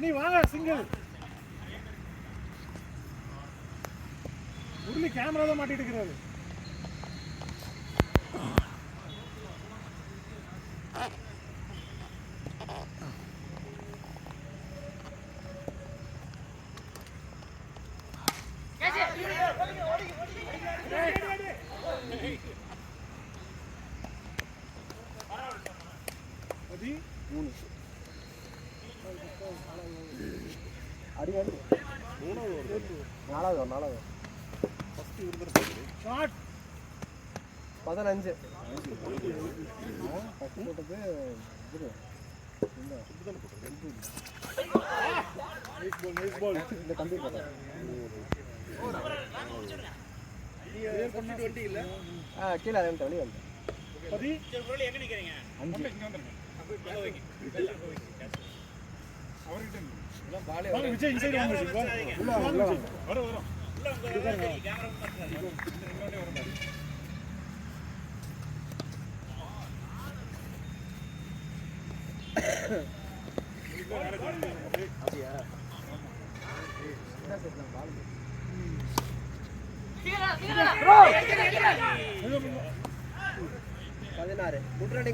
பண்ணி வாங்க single. Murali camera தான் மாட்டிட்டு இருக்கிறாரு. நாலாவது 15 கீழே வெளியே வந்து விஜய் இன்சைட் வரும்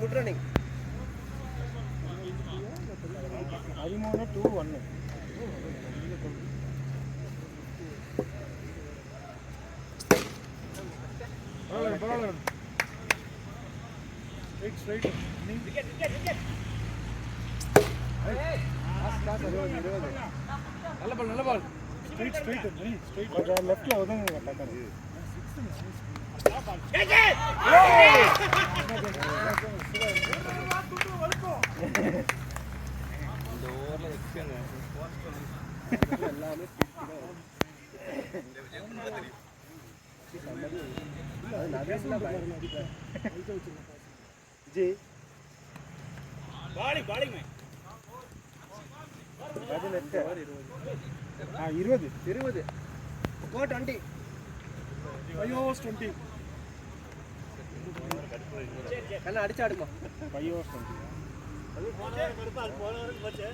குட் ரன்னிங் 13-2-1 ஸ்ட்ரைட் நல்ல பால் ஸ்ட்ரைட் லெஃப்ட்ல ஒதுங்க டக்கர் இந்த ஓவர்ல எக்ஸ்பீரியன்ஸ் எல்லாமே जी बालिंग में 20 go 20 5 20 கண்ணா அடிச்சு ஆடுமா 5 20 அது போனவருக்கு போச்சு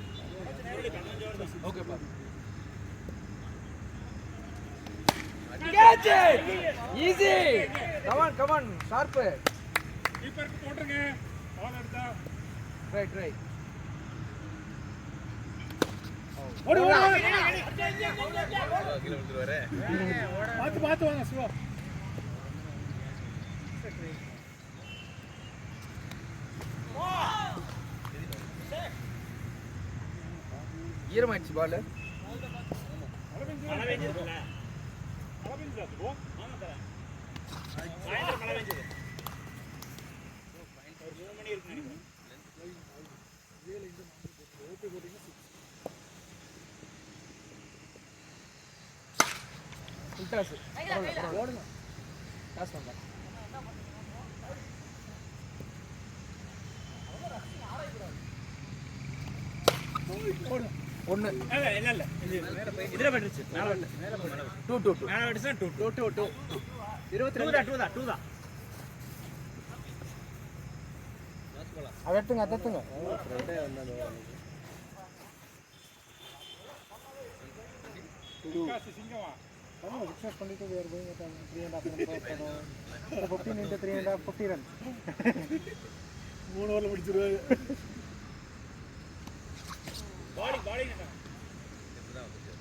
ஓகே பா catch it easy come on sharp keeper க்கு போடுங்க பால் எடுத்தா right ஓடு கீழ விழுந்துறாரே பாத்து வாங்க சிவா ஈரமாயிடுச்சு பால் மழை பெஞ்சதுல போ ஆமா தர சாயந்தரம் மழை பெஞ்சது ஒரு 3 மணி இருக்கு நினைக்கிறேன் வேலை இந்த ஓகே போடிங்க உல்டாஸ் ஓடுங்க காசு வந்தா ஓடு ஒன்னு இல்ல இதுல பட்டுச்சு மேல வந்து 2 மேல வந்துச்சுனா 2 22 2 தான் அதட்டுங்க ஃப்ரைடே வந்தது காசு சிங்கமா நம்ம விக்னஸ் பண்ணிட்டு we are going at 3.5 15 into 3.5 50 run 3 ஓவர்ல முடிச்சிருவாரு பாடி நட எதுடா வந்துச்சு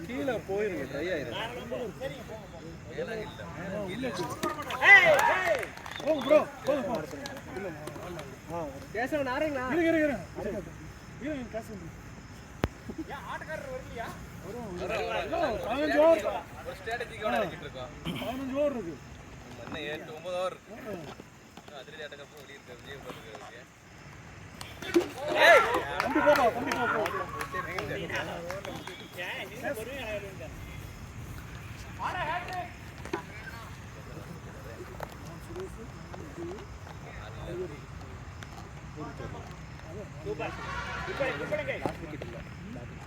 கீழே போயிருங்க ட்ரை ஆயிரும் இல்ல ஓ ப்ரோ இல்ல கேசவ நாரங்களா இரு காசு யா ஆட்டக்காரர் வரலையா வரும் 15 ஓவர் ஒரு ஸ்ட்ராட்டஜிக்கோட அடிச்சிட்டு இருக்கோம் 15 ஓவர் இருக்கு என்ன 8 9 ஓவர் அதிரடி ஆட்டக்காரர் வெளிய இருக்க விஜய் பாருங்க ஏய் தம்பி போ ஏன் வருவே ஆயிடுங்க ஆனா ஹேட்ரிக் சூப்பர் இப்போ லாஸ்ட் விக்கெட் இல்ல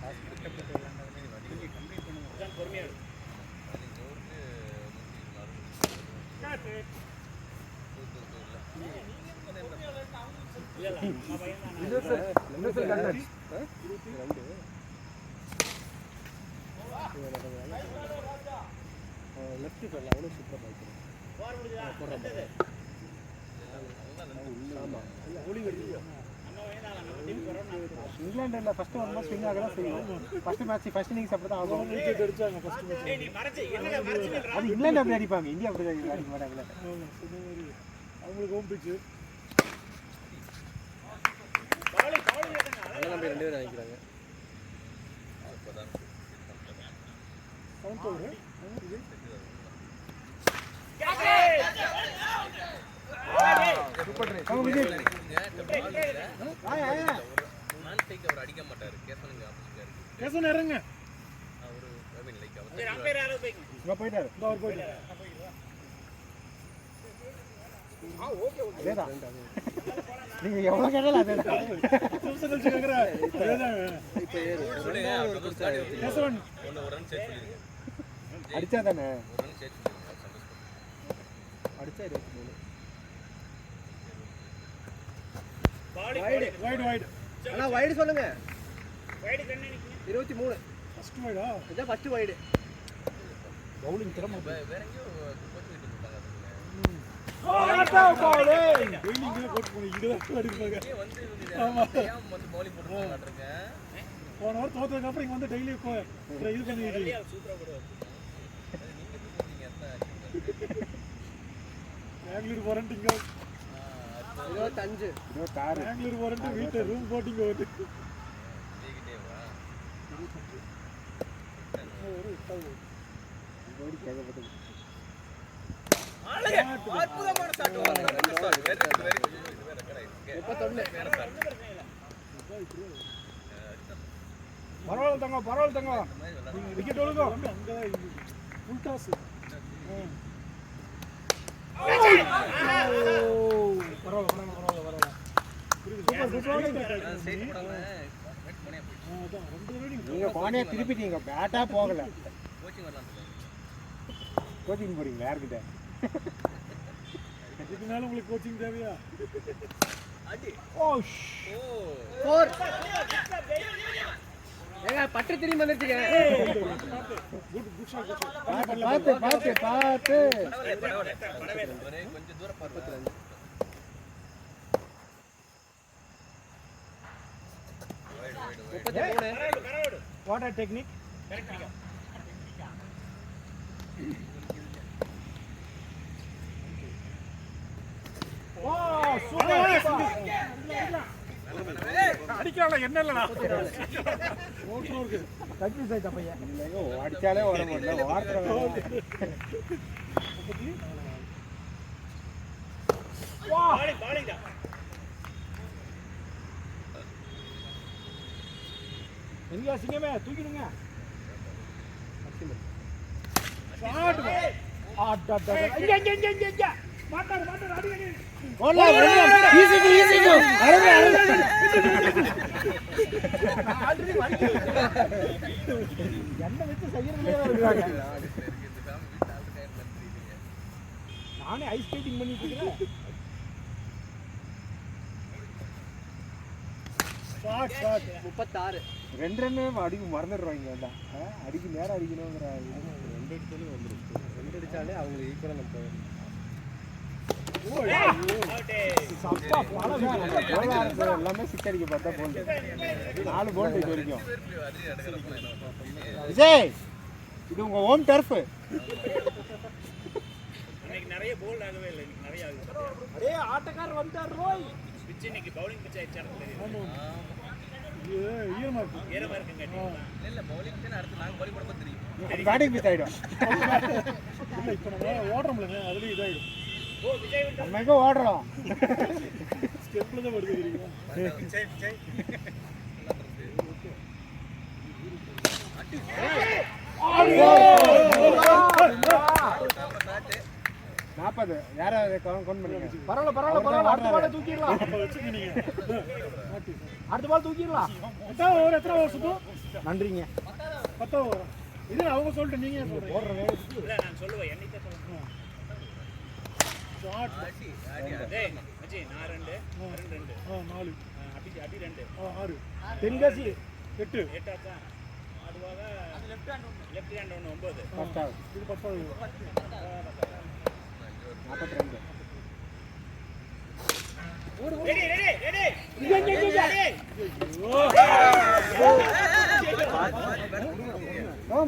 லாஸ்ட் விக்கெட் போட்டு விளையாண்டவனே நீ கம்ப்ளீட் பண்ணுங்க லெஃப்ட் பண்ணல அவனும் சூப்பராக பாய்க்கிறேன் ஆமாம் இங்கிலாந்து இல்லை ஃபர்ஸ்ட் ஒன் மேட்ச் ஸ்விங் ஆக தான் செய்யும் ஃபர்ஸ்ட் மேட்ச் ஃபர்ஸ்ட் இன்னிங்ஸ் அப்படி தான் ஆகும் அடிச்சாங்க ஃபர்ஸ்ட் மேட்ச் அது இங்கிலாந்து அப்படி அடிப்பாங்க இந்தியா அப்படி அடிக்க மாட்டாங்களே அவங்களுக்கு ஹோம் பிச்சு நம்ம 2 பேரும் நினைக்கிறாங்க count over super try count Vijay நான் டேக் அவர் அடிக்க மாட்டாரு கேசனுங்க ஆப்போசிட்ல இருக்கு கேசன் இறங்க அவரு ஐ மீன் லைக் அவர் அம்பையர் யாரோ போயிட்டாரு அவர் போயிட்டாரு ஓகே அதேதான் நீங்க எவ்வளவு கேட்டாலும் அதேதான் நிமிஷம் கழிச்சு கேக்குறா அதேதான் இப்போ ஏறு கேசவன் ஒரு ரன் சேஸ் பண்ணிருங்க அடிச்சா தானே ஒரு ரன் சேஸ் பண்ணிருங்க அடிச்சா 23 வைட் வைட் அண்ணா வைடு சொல்லுங்க வைடு கண்ணே 23 ஃபர்ஸ்ட் வைடா இதான் ஃபர்ஸ்ட் வைடு பவுலிங் திறமை வேற எங்கயோ கோச் வீட்டு இருக்காங்க ஆட்டா பவுலிங் பவுலிங்ல கோட் பண்ணி இங்க அடிப்பாங்க ஏ வந்து ஆமா ஏன் வந்து பவுலிங் போட்டுட்டு இருக்கேன் போன வாரம் தோத்ததுக்கு அப்புறம் இங்க வந்து டெய்லி இது பண்ணிட்டு சூப்பரா போடுவாங்க நீங்க எப்படி போறீங்க அத்த பெங்களூர் போறேன் இங்க 25 26 பெங்களூர் போறேன் வீட்ல ரூம் போட்டிங்க வந்து ஜெயிக்கிட்டே வா ஒரு ஓடி கேட்கப்பட்டது அற்புதமான ஷாட் வெரி குட் 31 பரவாயில்ல தங்க விக்கெட் ஒழுங்கோ அங்கதான் ஃபுல் டாஸ் பரவாயில்ல நீங்க பானே திருப்பிட்டீங்க பேட்டா போகல கோச்சிங் போறீங்க யாருக்கிட்ட இதுக்குனால உங்களுக்கு கோச்சிங் தேவையா ஏங்க பட்டு திரும்பி வந்துருச்சுங்க பாத்து கொஞ்சம் தூரம் 45 33 வாட்டர் டெக்னிக் அடிக்கல என்ன இல்லடா கன்ஃபியூஸ் ஆயிட்ட பையன் அடிச்சாலே வர முடியல வாட்டர் பாலிங் எங்க சிங்கமே தூக்கிடுங்க ஷாட் ஆடடட இங்க மாட்டாரு அடி அடி ஓடல ஈஸி அரங்க ஆல்ரெடி என்ன வெச்சு செய்யறதே இருக்காங்க நானே ஐஸ் ஸ்கேட்டிங் பண்ணிட்டு இருக்கேன் ஷாட் 36 ரெண்டு ரன் அடிக்கு மறந்துடுறாங்க எல்லாம் அடிக்கு நேரம் அடிக்கணுங்கிற 2 அடிச்சாலும் வந்துரும் 2 அடிச்சாலே அவங்க ஈக்குவலா நம்ம எல்லாமே சிக்ஸ் அடிக்க பார்த்தா போல்டு 4 போல்டு இது வரைக்கும் விஜய் இது உங்க ஹோம் டர்ஃப் இன்னைக்கு நிறைய போல்ட் ஆகவே இல்லை இன்னைக்கு நிறைய ஆகுது அடே ஆட்டக்காரர் வந்தார் ரோய் பிட்ச் இன்னைக்கு பவுலிங் பிட்ச் ஆயிடுச்சு ஆமா ஈரமா இருக்குங்க இல்ல பவுலிங் தான அடுத்து நாங்க பவுலிங் போடும்போது தெரியும் பேட்டிங் பிச் ஆயிடும் இல்ல இப்போ நம்ம ஓடுறோம்லங்க அதுலயே இதாயிடும் ஓ விஜய் நம்ம எங்க ஓடுறோம் ஸ்டெப்ல தான் வருது தெரியுமா விஜய் 40 யார கவுண்ட் பண்ணீங்க பரவாயில்ல அடுத்த பால் தூக்கிடலாம் வெச்சுங்க நீங்க அடுத்த பால் தூக்கிடலாம் எத்தனை ஓவர் சுத்து நன்றிங்க 10 ஓவர் இது அவங்க சொல்லிட்டு நீங்க சொல்றீங்க போடுற வேலைக்கு இல்ல நான் சொல்லுவேன் என்னைக்கு சொல்லுங்க ஷாட் டேய் மச்சி நான் 2 அருண் 2 4 அபி 2 6 தென்காசி 8 8 ஆச்சா அதுவாக அது லெஃப்ட் ஹேண்ட் ஒன்று 9 10 இது 10 42 ரெடி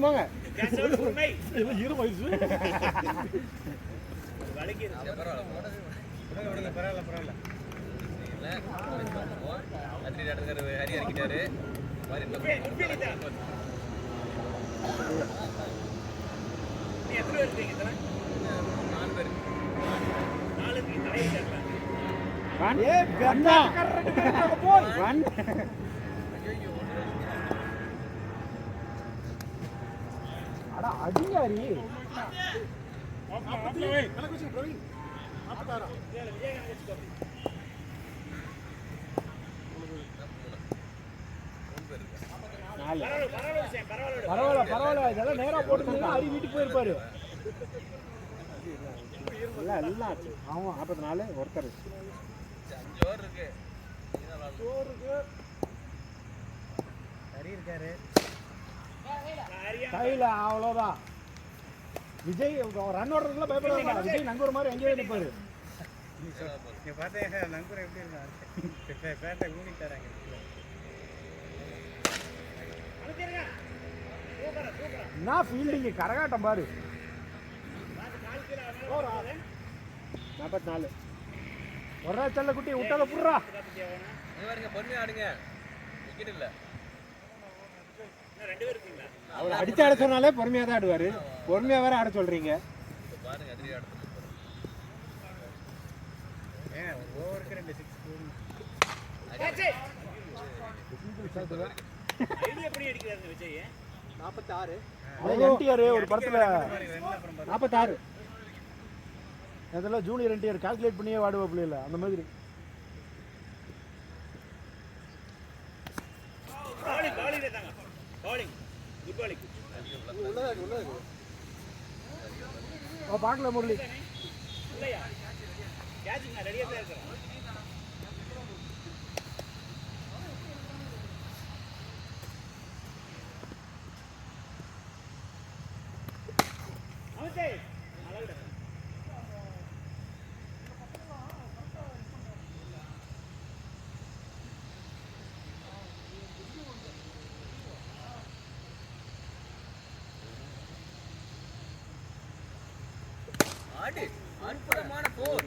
வாங்க கேன்சல் உண்மை எல்லாம் ஈரமாயிடுச்சு வளைக்கிறது பரவாயில்ல அத்ரி நடந்துக்காரு ஹரி இறக்கிட்டாரு மாதிரி நீ எத்தனை பேர் இருக்கீங்க இதெல்லாம் 4 பேர் 4 பேர் தலையில அடியாரி பரவாயில்ல இதெல்லாம் நேரா போட்டுருந்தா அடி வீட்டுக்கு போயிருப்பாரு எல்லாம் ஆமா 44 ஒருத்தர் 5 ஓவர் இருக்கு சரி இருக்காரு ஹரியா கையில அவ்வளவுதான் விஜய் ரன் ஓடுறதுல பயப்படாத விஜய் நங்கூர் மாதிரி எங்கேயே நிற்பாரு நீங்க பார்த்தீங்க நங்கூர் எப்படி இருந்தாரு பேட்டை ஊனி தராங்க அனுப்பிடுங்க சூப்பரா என்ன ஃபீல்டிங் கரகாட்டம் பாரு 44 ஒரு செல்ல குட்டி விட்டாத புடுறா நீ பாருங்க பொறுமையா ஆடுங்க விக்கெட் இல்ல ரெண்டு பேர் இருக்கீங்களா அவர் அடிச்சு ஆட சொன்னாலே பொறுமையா தான் ஆடுவாரு பொறுமையா வேற ஆட சொல்றீங்க பாருங்க அத்ரி ஆடுறது ஏன் ஓவருக்கு 2 6 ஐடி எப்படி அடிக்கிறாரு விஜய் 46 என்டிஆர் ஒரு படத்துல 46 அதெல்லாம் ஜூனியர் என்டிஆர் கால்குலேட் பண்ணியே வாடுவாப்புல இல்ல அந்த மாதிரி பவுலிங் தாங்க பவுலிங் குட் பவுலிங் பார்க்கல முரளி இல்லையா கேட்சிங் நான் ரெடியா தான் இருக்கேன் அவதே அழகுடா ஆடு அற்புதமான போர்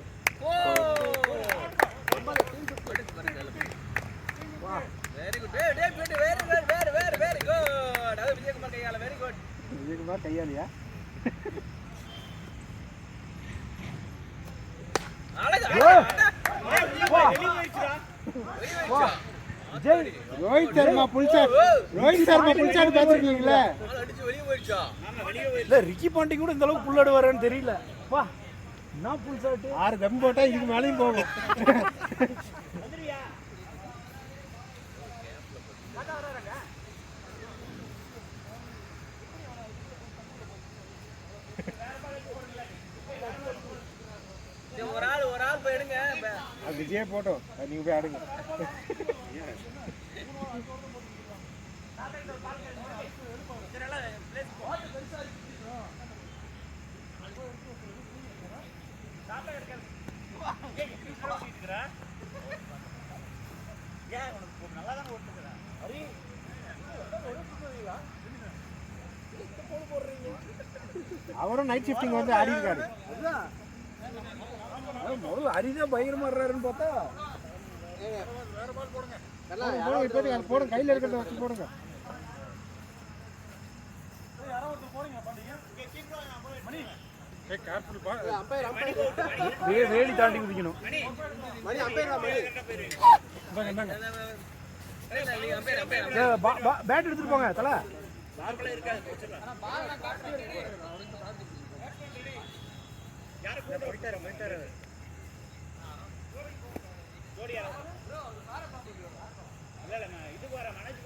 வெரி குட் வெரி குட் அது விஜயகுமார் கையால வெரி குட் விஜயகுமார் கையாலியா விஜய் ரோஹித் சர்மா புல்சாட் பாத்துருக்கீங்களா அடிச்சு வெளியே போயிடுச்சா இல்ல ரிக்கி பாண்டி கூட இந்த அளவுக்கு புல்லாடுவாருன்னு தெரியல வா என்ன புல்சாட் 6 தம் போட்டா இதுக்கு மேலயும் போகும் வந்துறியா ஒரு ஆள் போய் எடுங்க அது விஜய் போட்டோம் நீங்க போய் ஆடுங்க அவரும் நைட் ஷிஃப்டிங் வந்து ஆடி இருக்காரு முதல்ல அரிதான் பயங்கரமா இருறாருன்னு பார்த்தா போடுங்க போடுங்க கையில இருக்கிறத வச்சு போடுங்க வேலி தாண்டி குதிக்கணும் பேட் எடுத்துட்டு போங்க தலை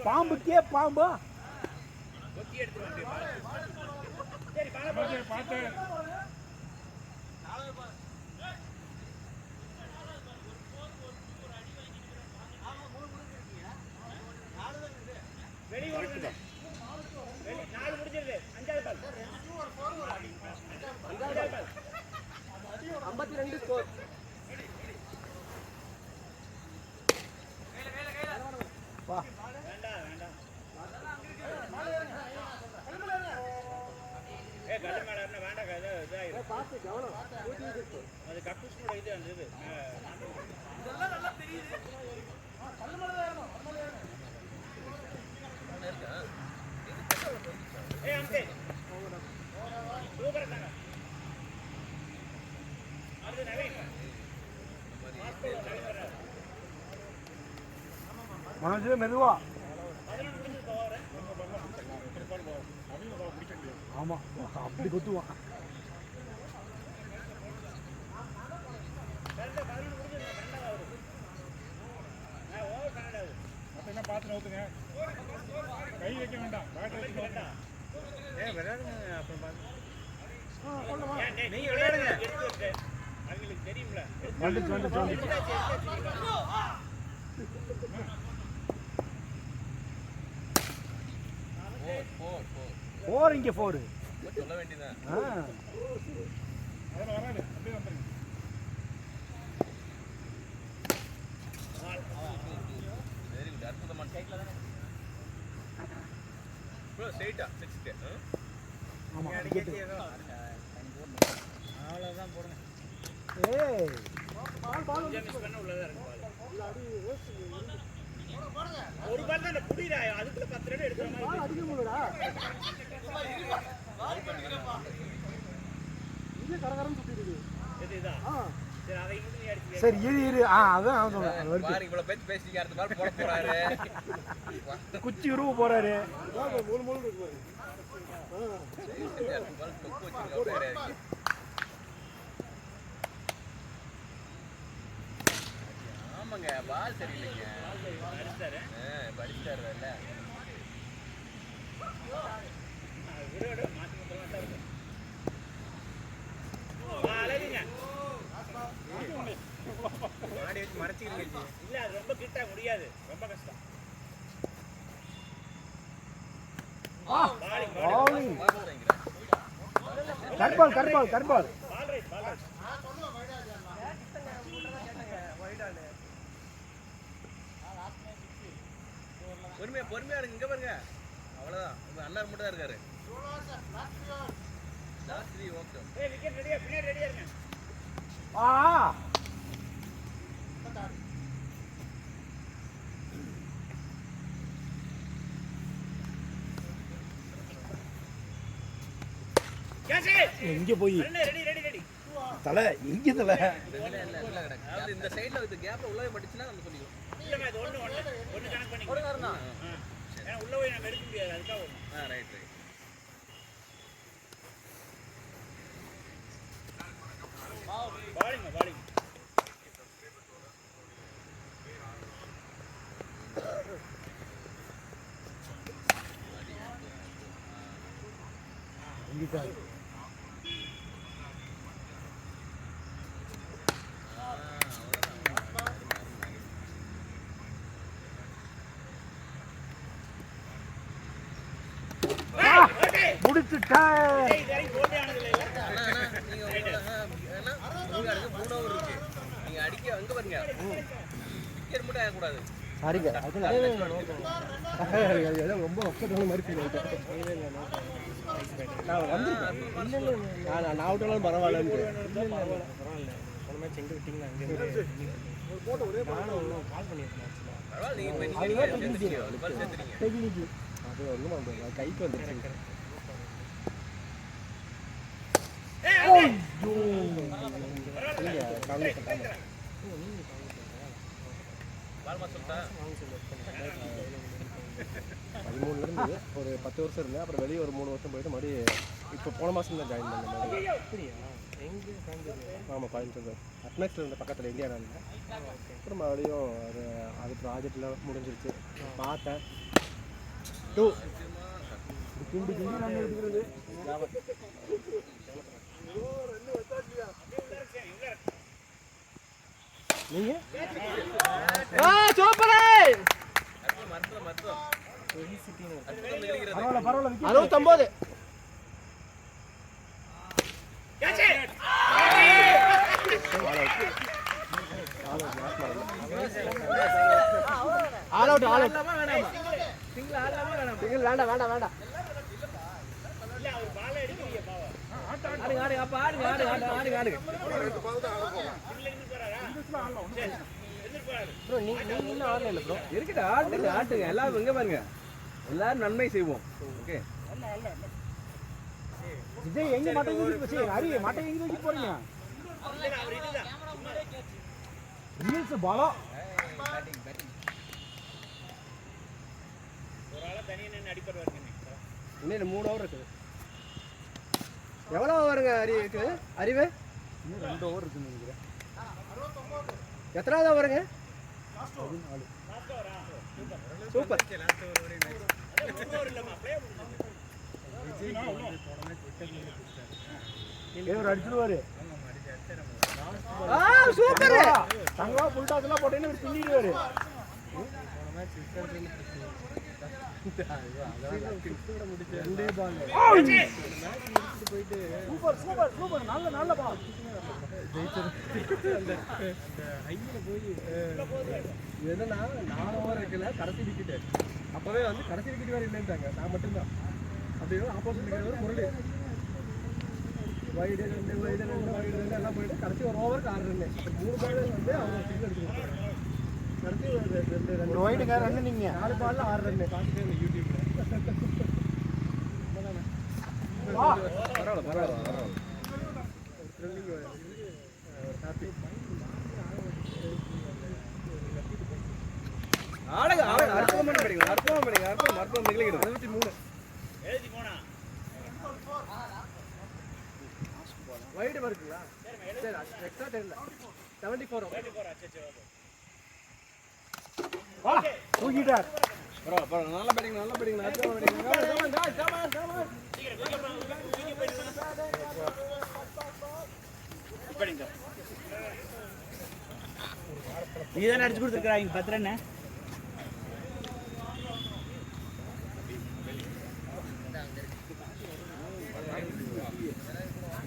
பாம்புக்கே பாம்பா கல்லு மேல இருந்தா வேண்டாம் இதாயிரும். அது கக்கூஸ்னோட இது அந்த இது இதெல்லாம் நல்லா தெரியுது. கல்லு மேல தான் ஏறணும். அம்சே சூப்பரா தாங்க. அது நவீன் மனோஜ் மெதுவா. ஆமா அப்படி குத்துவான். என்ன பார்த்து நோத்துங்க, கை வைக்க வேண்டாம், பேட்டை வைக்க வேண்டாம். விளையாடுங்க அப்புறம் பார்த்து. நீங்க விளையாடுங்க. அவங்களுக்கு தெரியும்ல. போர் இங்க போர் சொல்ல வேண்டியதான். அதில் வராது, அப்படியே வந்துருங்க. வெரி குட், அற்புதமான சைக்கிள் தானே ப்ரோ. ஸ்ட்ரைட்டா 6K. ஆமா அவ்வளோதான் போடுங்க. ஏய் மிஸ் பண்ண உள்ளதா இருக்கு ஒரு பால் தான் புடிடா, அதுக்குள்ள 10 ரன் எடுக்கிற மாதிரி அடிக்கணும்டா. இது கரகரம் சுத்திடுது. இதுதான். சரி அதை மட்டும் நீ அடிச்சு. சரி இரு அதான் சொல்றேன். பாரு இவ்வளவு பேச்சு பேசிட்டீங்க, அடுத்த பால் போட போறாரு. குச்சி உருவ போறாரு. பால் தொக்கு வச்சிருக்காரு. ஆமாங்க, பால் சரியில்லைங்க. படிச்சாரு இல்ல விரோட மாத்தி மட்டும் தான் இருக்கு. அழகுங்க. மாடி வச்சு மறைச்சிக்கிறீங்க. இல்ல அது ரொம்ப கிட்ட முடியாது, ரொம்ப கஷ்டம். பவுலிங் கர்பால் பால் ரைட். பொறுமையா இங்க பாருங்க. அவ்வளவுதான், உங்க அண்ணன் மட்டும் தான் இருக்காரு. Last 3 okay. ஏய் விக்கெட் ரெடியா, பின்னாடி ரெடியா இருங்க. எங்க போய் ரெடி தலை எங்க தலை இல்ல கிடக்கு. இந்த சைடுல இந்த கேப்ல உள்ளவே பட்டுச்சுன்னா நம்ம சொல்லிடுவோம். இல்ல இது ஒண்ணு கணக்கு பண்ணி ஒரு காரணம். ஏன்னா உள்ள போய் நம்ம எடுக்க முடியாது, அதுக்காக ஒண்ணு. ரைட். பாலிங் எங்கிட்ட முடிச்சுட்டேன். நீங்க அடிக்க அங்க பாருங்க, விக்கெட் மட்டும் ஆகக்கூடாது. சரிங்க ரொம்ப ஒக்கட்டான மாதிரி ஃபீல் ஆயிட்டேன். நான் வந்திருக்கேன், நான் அவுட்டாலும் பரவாயில்லன்னு. பரவாயில்ல போன மேட்ச் எங்கே விட்டீங்களா அங்கே நானும் கால் பண்ணியிருக்கேன். டெக்னிக்கு அது ஒன்றும் கைக்கு வந்துருச்சு. பதிமூணுலேருந்து ஒரு 10 வருஷம் இருந்தேன். அப்புறம் வெளியே ஒரு 3 வருஷம் போயிட்டு மறுபடியும் இப்போ போன மாதம் தான் ஜாயின் பண்ண மாதிரி. ஆமாம், கோயம்புத்தூர் அட்னெக்ஸில் இருந்த பக்கத்தில் இந்தியா இருந்தேன். அப்புறம் மறுபடியும் அது ப்ராஜெக்டில் முடிஞ்சிருச்சு. பார்த்தேன் 2 கிண்டி நம்ம எடுக்கிறது. நீங்க சூப்பரே. பரவாயில்ல 69. ஆல் அவுட் வேண்டாம். இல்ல அவர் பால் அடிக்கிறீங்க பாவம். ஆடுங்க அப்பா ஆடுங்க ப்ரோ நீங்க இன்னும் ஆடல இல்லை ப்ரோ. இருக்கட்டும் ஆட்டுங்க எல்லாரும் இங்க பாருங்க எல்லாரும் நன்மை செய்வோம் ஓகே விஜய் எங்க மட்டை தூக்கி வச்சு ஹரி மட்டை எங்க தூக்கி போறீங்க ரீல்ஸ் பாலா ஒரு ஆளா தனியா நின்னு அடிப்பர் வருங்க இன்னும் 3 ஓவர் இருக்குது. எவ்வளோ ஓவருங்க இருக்குது அறிவு? இன்னும் 2 ஓவர் இருக்குன்னு நினைக்கிறேன். எத்தனாவது ஓவருங்க? சூப்பர். இவர் அடிச்சிடுவாரு. சூப்பர். தங்கவா புல் டாஸ் எல்லாம் போட்டேன்னு இவர் பின்னிடுவாரு. சூப்பர் நல்ல பால். என்னன்னா 4 ஓவர் இருக்குல்ல கடைசி விக்கெட்டு. அப்பவே வந்து கடைசி விக்கெட் வேற இல்லைன்ட்டாங்க. நான் மட்டும்தான். அப்படியே ஆப்போசிட் விக்கெட் முரளி வைடு எல்லாம் போயிட்டு கடைசி ஒரு ஓவருக்கு 6 ரன். 3 பால் வந்து அவங்க சிங்கிள் அடிச்சுருக்காங்க. கடைசி ஒரு வைடுங்க ரன் நீங்க 4 பால்ல 6 ரன் பார்த்துட்டே யூடியூப்ல. பரவாயில்ல ஆடுங்க அற்புதமா மிகலிக்கிறோம். 63 வைடு வருதுங்களா? சரி எக்ஸ்ட்ரா தெரியல 74 தூக்கிட்டார். பரவாயில்ல நல்ல பேட்டிங் அற்புதமா பேட்டிங். நீ தானே அடிச்சு கொடுத்துருக்காங்க 10 ரன்.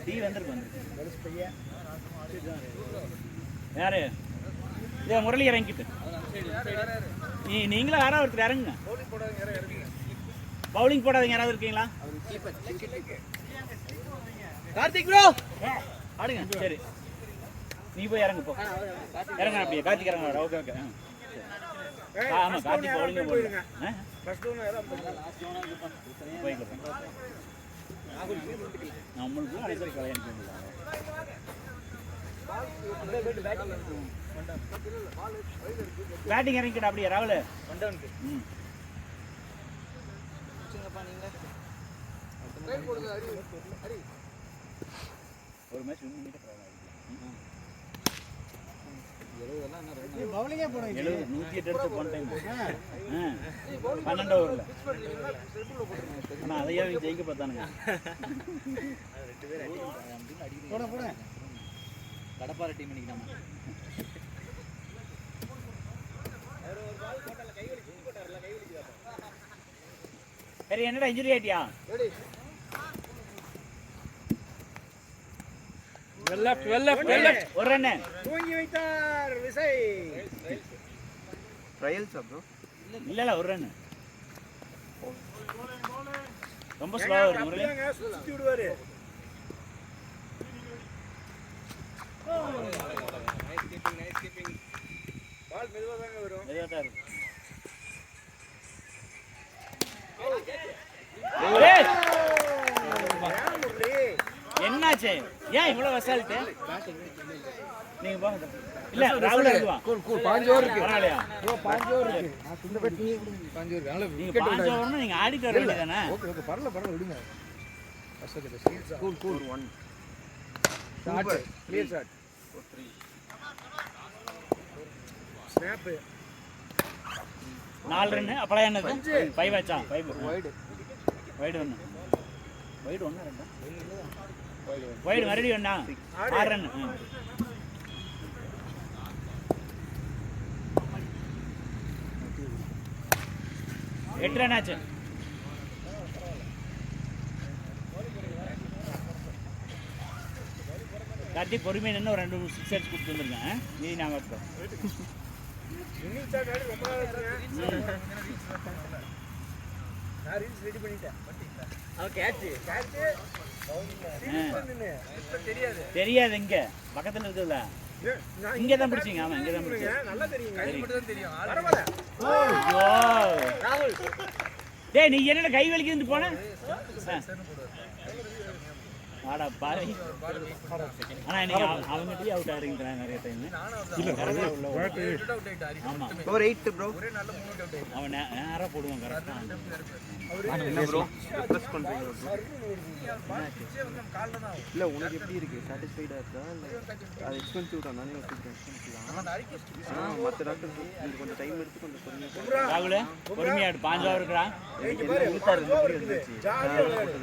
டீ வந்திருக்கு யாரு இதே முரளி இறங்கிட்டு நீங்களும் யாராவது ஒருத்தர் இறங்குங்க. பவுலிங் போடாதீங்க யாராவது இருக்கீங்களா? கார்த்திக் ப்ரோ ஆடுங்க. சரி நீ போய் இறங்கு போ. இறங்க அப்படியே கார்த்திக் இறங்க. ஓகே ஆமா கார்த்திக் பவுலிங் போடுங்க. போய்க்கலாம் நம்மளுக்கும் அனைத்து கல்யாணம் பேட்டிங் இறங்கிட்ட அப்படியே ராகுல். ஒரு மேட்ச் 108 எடுத்து போன டைம் 12 ஓவர்ல. ஆனா அதையே ஜெயிக்க பார்த்தானுங்க. போட கடப்பாறை டீம் இன்னைக்கு நம்ம சரி என்னடா இன்ஜுரி ஆயிட்டியா? ஒரு ரன் தூங்கி வைத்தார் விஜய். Trials bro. இல்ல ஒரு ரன். ரொம்ப ஸ்லோவா இருக்கு முரளி. சுத்தி விடுவாரு. Nice keeping. பால் மெதுவா தாங்க வரும். மெதுவா தான் இருக்கு. என்னாச்சு ஏன் இவ்வளவு அசால்ட்? நீங்க போங்க. இல்ல ராகுல் இருக்குவா. கூல் 5 ஓவர் இருக்கு. பரவாயில்லையா? ப்ரோ 5 ஓவர் இருக்கு. நான் இந்த பேட் நீங்க 5 ஓவர். அதனால நீங்க 5 ஓவர்னா நீங்க ஆடிட்டு வர வேண்டியதானே? ஓகே பரவாயில்ல விடுங்க. Cool 1 shot clear shot 3 snap 4 run. அப்பள என்னது 5 ஆச்சா? 5 வைடு 1 வைடு 1 ரெண்டா வைடு மறுபடியும் ஒண்ணா 6 ரன். 8 ரன் ஆச்சு. கார்த்திக் பொறுமையை நின்று ஒரு 2 6 அடிச்சு கொடுத்து வந்துருக்கேன். நீ நாங்கள் வச்சுக்கோம். ரொம்ப நான் ரீல்ஸ் ரெடி பண்ணிட்டேன். கேட்ச் தெரியாது இங்க பக்கத்துல இருக்குல்ல இங்க தான் பிடிச்சீங்க. ஆமா இங்க தான் பிடிச்சீங்க. நல்லா தெரியுங்க. கை மட்டும் தான் தெரியும். பரவாயில்ல. ஐயோ ராகுல் டேய் நீ என்னடா கை வலிக்குதுன்னு போன ஆடா பாரு. ஆனா நீங்க அவங்ககிட்டயே அவுட் ஆறீங்கடா நிறைய டைம். ஆமா ஒரு 8 ப்ரோ. ஒரே நல்ல 3 அவுட் ஆயிட்டான். அவன் நேரா போடுவான் கரெக்டா. என்ன ப்ரோ ரிப்ரஸ் பண்றீங்க ப்ரோ? கால்ல தான் ஆகும். இல்ல உனக்கு எப்படி இருக்கு? சாட்டிஸ்ஃபைடா இருக்கா? இல்ல அது எக்ஸ்பென்சிவ் தான். நானே வச்சிருக்கேன். அந்த அரிக்கை மத்த டாக்டர் நீங்க கொஞ்சம் டைம் எடுத்து கொஞ்சம் பொறுமையா ராகுல் பொறுமையா 5 ஹவர் இருக்கறா. இங்க பாரு. ஜாலியா விளையாடு.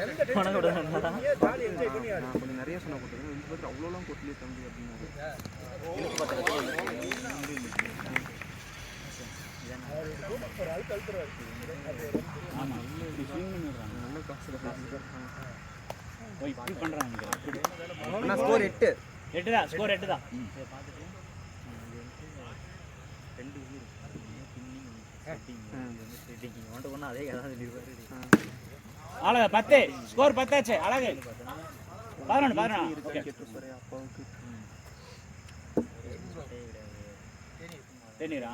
எந்த டென்ஷன் இல்ல. ஜாலியா என்ஜாய் பண்ணி ஆடு. நான் கொஞ்சம் நிறைய சொன்ன போட்டுருக்கேன். இந்த பத்தி அவ்வளோலாம் கொட்டலையே தம்பி அப்படின்னாரு. ஆமா இப்படி ஸ்விங் பண்ணிடுறாங்க. நல்ல காசு தான். ஓ இப்படி பண்றாங்க. அண்ணா ஸ்கோர் 8. 8 தான் ஸ்கோர் 8 தான். அழகு 10 ஸ்கோர் 10 ஆச்சு. அழகு 11 ஓகே தெரியறா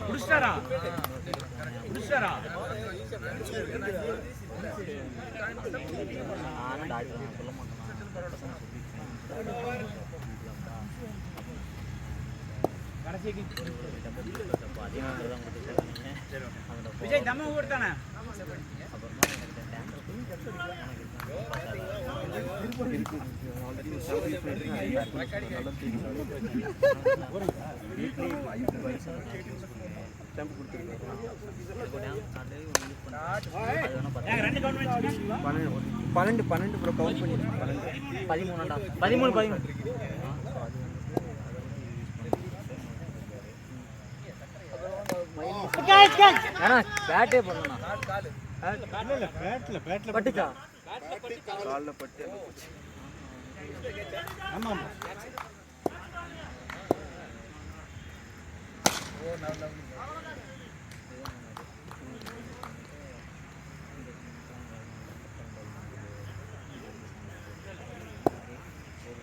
புடிச்சாரா விஜய் தம்ம ஊர்தானே ரெண்டு கவுண்ட் 12 ப்ரோ கவுண்ட் பண்ணி 13 13 பேட்டே பண்ணணும். இல்ல பேட்ல பட்டுச்சா கால்ல பட்டு ஆமா ஆமா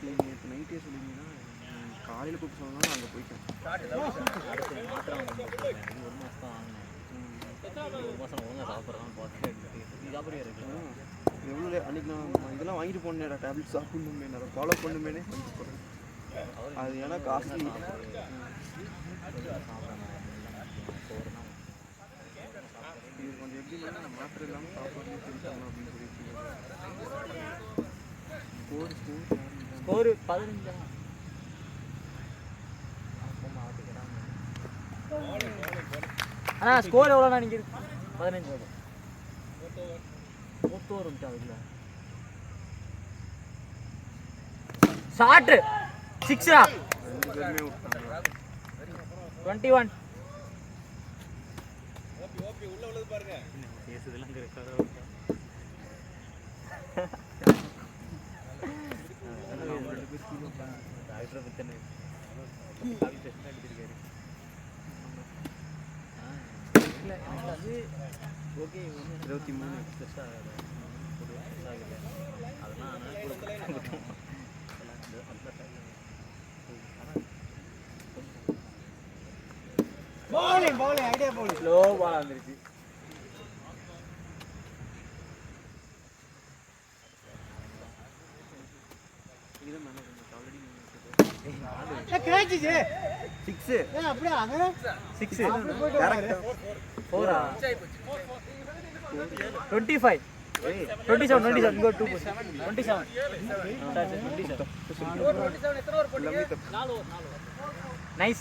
நேற்று நைட்டே சொல்லிங்கன்னா காலையில் கூப்பிட்டு சொன்னாலும் அங்கே போயிட்டேன். எவ்வளோ அன்றைக்கி நான் இதெல்லாம் வாங்கிட்டு போனேன்டா டேப்லெட் சாப்பிடணுமே நான் ஃபாலோ பண்ணுமேனே அது ஏன்னா காஸ்ட்லி. இது கொஞ்சம் எப்படி நான் மாத்திரை இல்லாமல் சாப்பிடணும்னு தெரிஞ்சாங்க அப்படின்னு சொல்லிட்டு ஸ்கோர் 15. அண்ணா ஸ்கோர் எவ்வளோண்ணா நீங்கள் 15 வரும். 30 வரும் இல்லை ஷார்ட் 6 2 பேருமே விட்டாங்க. 21 உள்ள உள்ளது பாருங்க. பேசுதெல்லாம் கரெக்டாக டாக்டரை பற்றி இல்லை எனக்கு அது ஓகே 23 ஸ்ட்ரெஸ் ஆகாது அதெல்லாம் bowling idea bowling slow ball வந்துருச்சு. கேட்சிச்சு 6 அப்படியே அங்கே 6 போயிட்டு 4 25 27 go 2 27 nice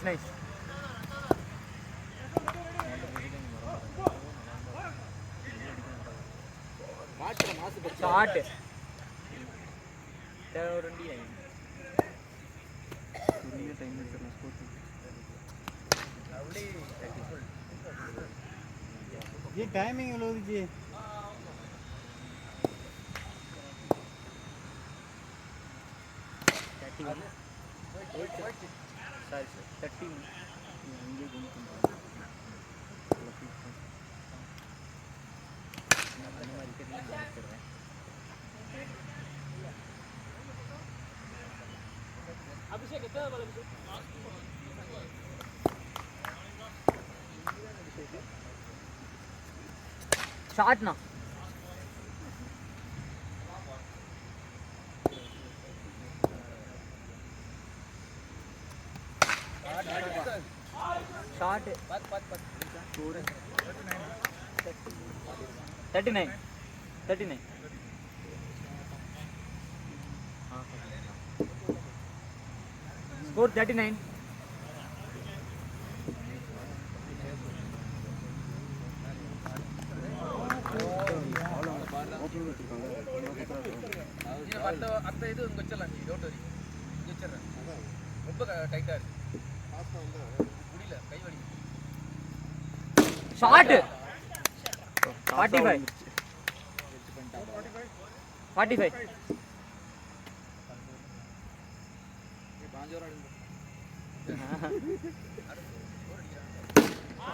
shot ये टाइमिंग लोग जी சாரி சார் 13 அங்கே கொண்டு அந்த மாதிரி கேட்டேன். அபிஷேக் எத்தனை பால் அபிஷேக்? ஷாட்னா ஷாட் 39 ஸ்கோர் 39. அடுத்த இது இங்கே வச்சிடலாம். நீ டோட் வரி இங்கே வச்சிடுறேன். ரொம்ப டைட்டாக இருக்கு. முடியல, கை வலி. Shot 45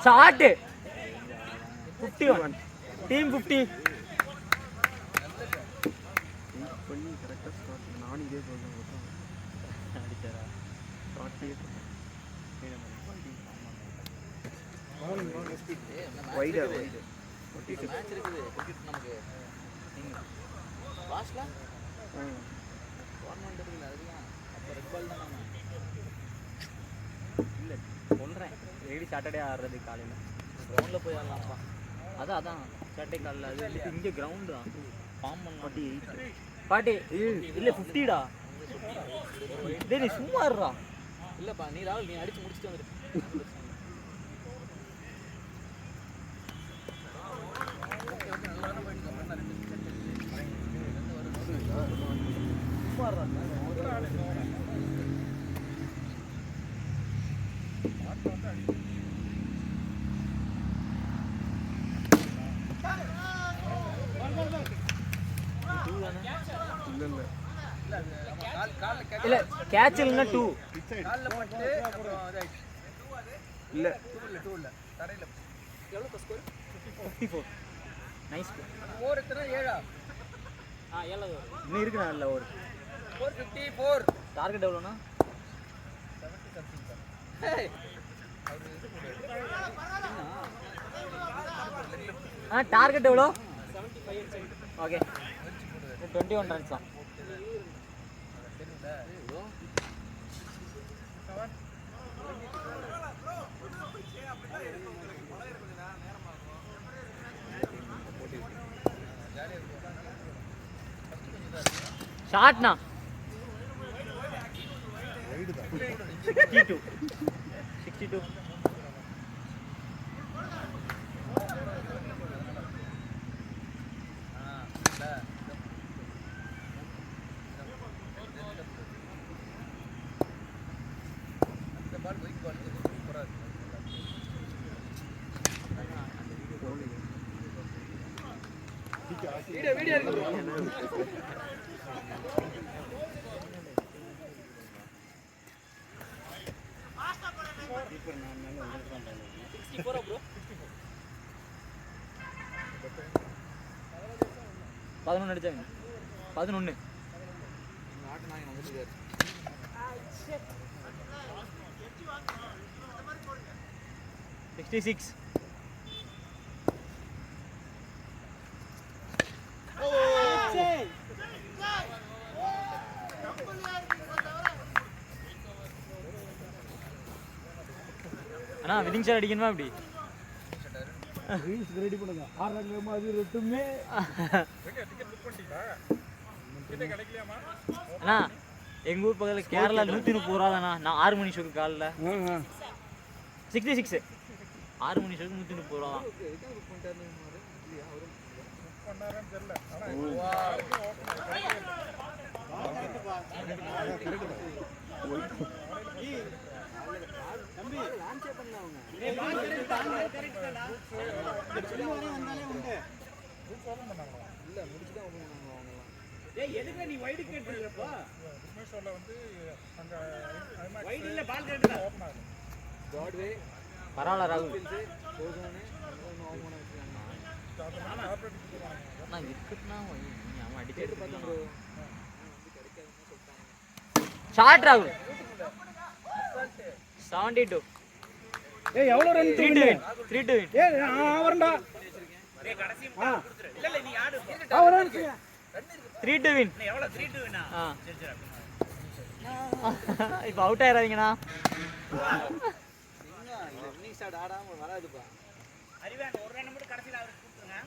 shot 51 team 50. பண்ணி கரெக்டாக ஸ்டார்ட் நானும் இதே சொல்கிறேன் அடிச்சாரா வைடா மேட்ச் இருக்குது கிரிக்கெட் நமக்கு. லாஸ்ட்ல டோர்னமெண்ட் இருக்குல்ல, அதுதான் அப்போ ரெட் பால் தான் நம்ம. இல்லை சொல்கிறேன் டெய்லி சாட்டர்டே ஆடுறது காலையில் கிரவுண்டில் போய் ஆடலாம்ப்பா. அதான் சாட்டர்டே காலையில் அது வந்துட்டு இங்கே கிரவுண்டு தான் ஃபார்ம் பண்ண 48 இல்லை 50டா. டேய் நீ சும்மா இருடா. இல்லைப்பா, நீ ராகுல் நீ அடிச்சு முடிச்சுட்டு வந்துட்டு. இல்லை கேட்ச் இல்லைன்னா 2 காலில் பட்டு அப்புறம் இதாயிடுச்சு. இல்லை டூ இல்லை தரையில். எவ்வளோ ஸ்கோர்? 54. நைஸ். ஸ்கோர் எத்தனை? 7 7 இன்னும் இருக்குண்ணா இல்லை ஒரு 454. டார்கெட் எவ்வளோண்ணா? 70 something தான். டார்கெட் எவ்வளோ? ஓகே 21 ரன்ஸ் தான். ஷாட்னா 62. அந்த பால் ஒயிட் பால் சூப்பராக இருக்கு. வீடியோ இருக்கு. பதினொன்று அடிச்சாங்க. 11 நாட்டு நாயன் வந்துட்டு 66. அண்ணா விதிங் ஷாட் அடிக்கணுமா இப்படி? ரீல்ஸ் ரெடி பண்ணுங்க. ஆடுறாங்க மாதிரி ரெட்டுமே. அண்ணா எங்கள் ஊர் பக்கத்தில் கேரளா 130 ரூபா தானா. நான் 6 மணி ஷோக்கு காலில் 66. 6 மணி ஷோக்கு 130 ரூபா தான். ஏய் எதுக்கு நீ வைடு கேட்றப்போ விக்னேஸ்வரில் வந்து அங்கே வைடு இல்ல பால் கேட்றா ஓப்பன் ஆகுது. பிராட்வே பரவாயில்ல ராகுல். போகணும் நான் இருக்குன்னா அவன் அடிச்சிட்டு பார்த்தா ப்ரோ ஷார்ட் ராகுல் 72. ஏய் எவ்வளோ ரன் 3 to win. ஏய் வரண்டா டேய் கடைசி கொடுத்துரு இல்ல இல்ல நீ ஆடு வரேன் 3 to win. எவ்வளவு 3 2 வினா ஆ சரி சரி இப்போ அவுட் ஆயிராதீங்கண்ணா. இன்னிங் ஸ்டார்ட் ஆடாம வராதுப்பா. அறிவான் ஒரு ரன் மட்டும் கடைசில அவருக்கு கொடுத்துருங்க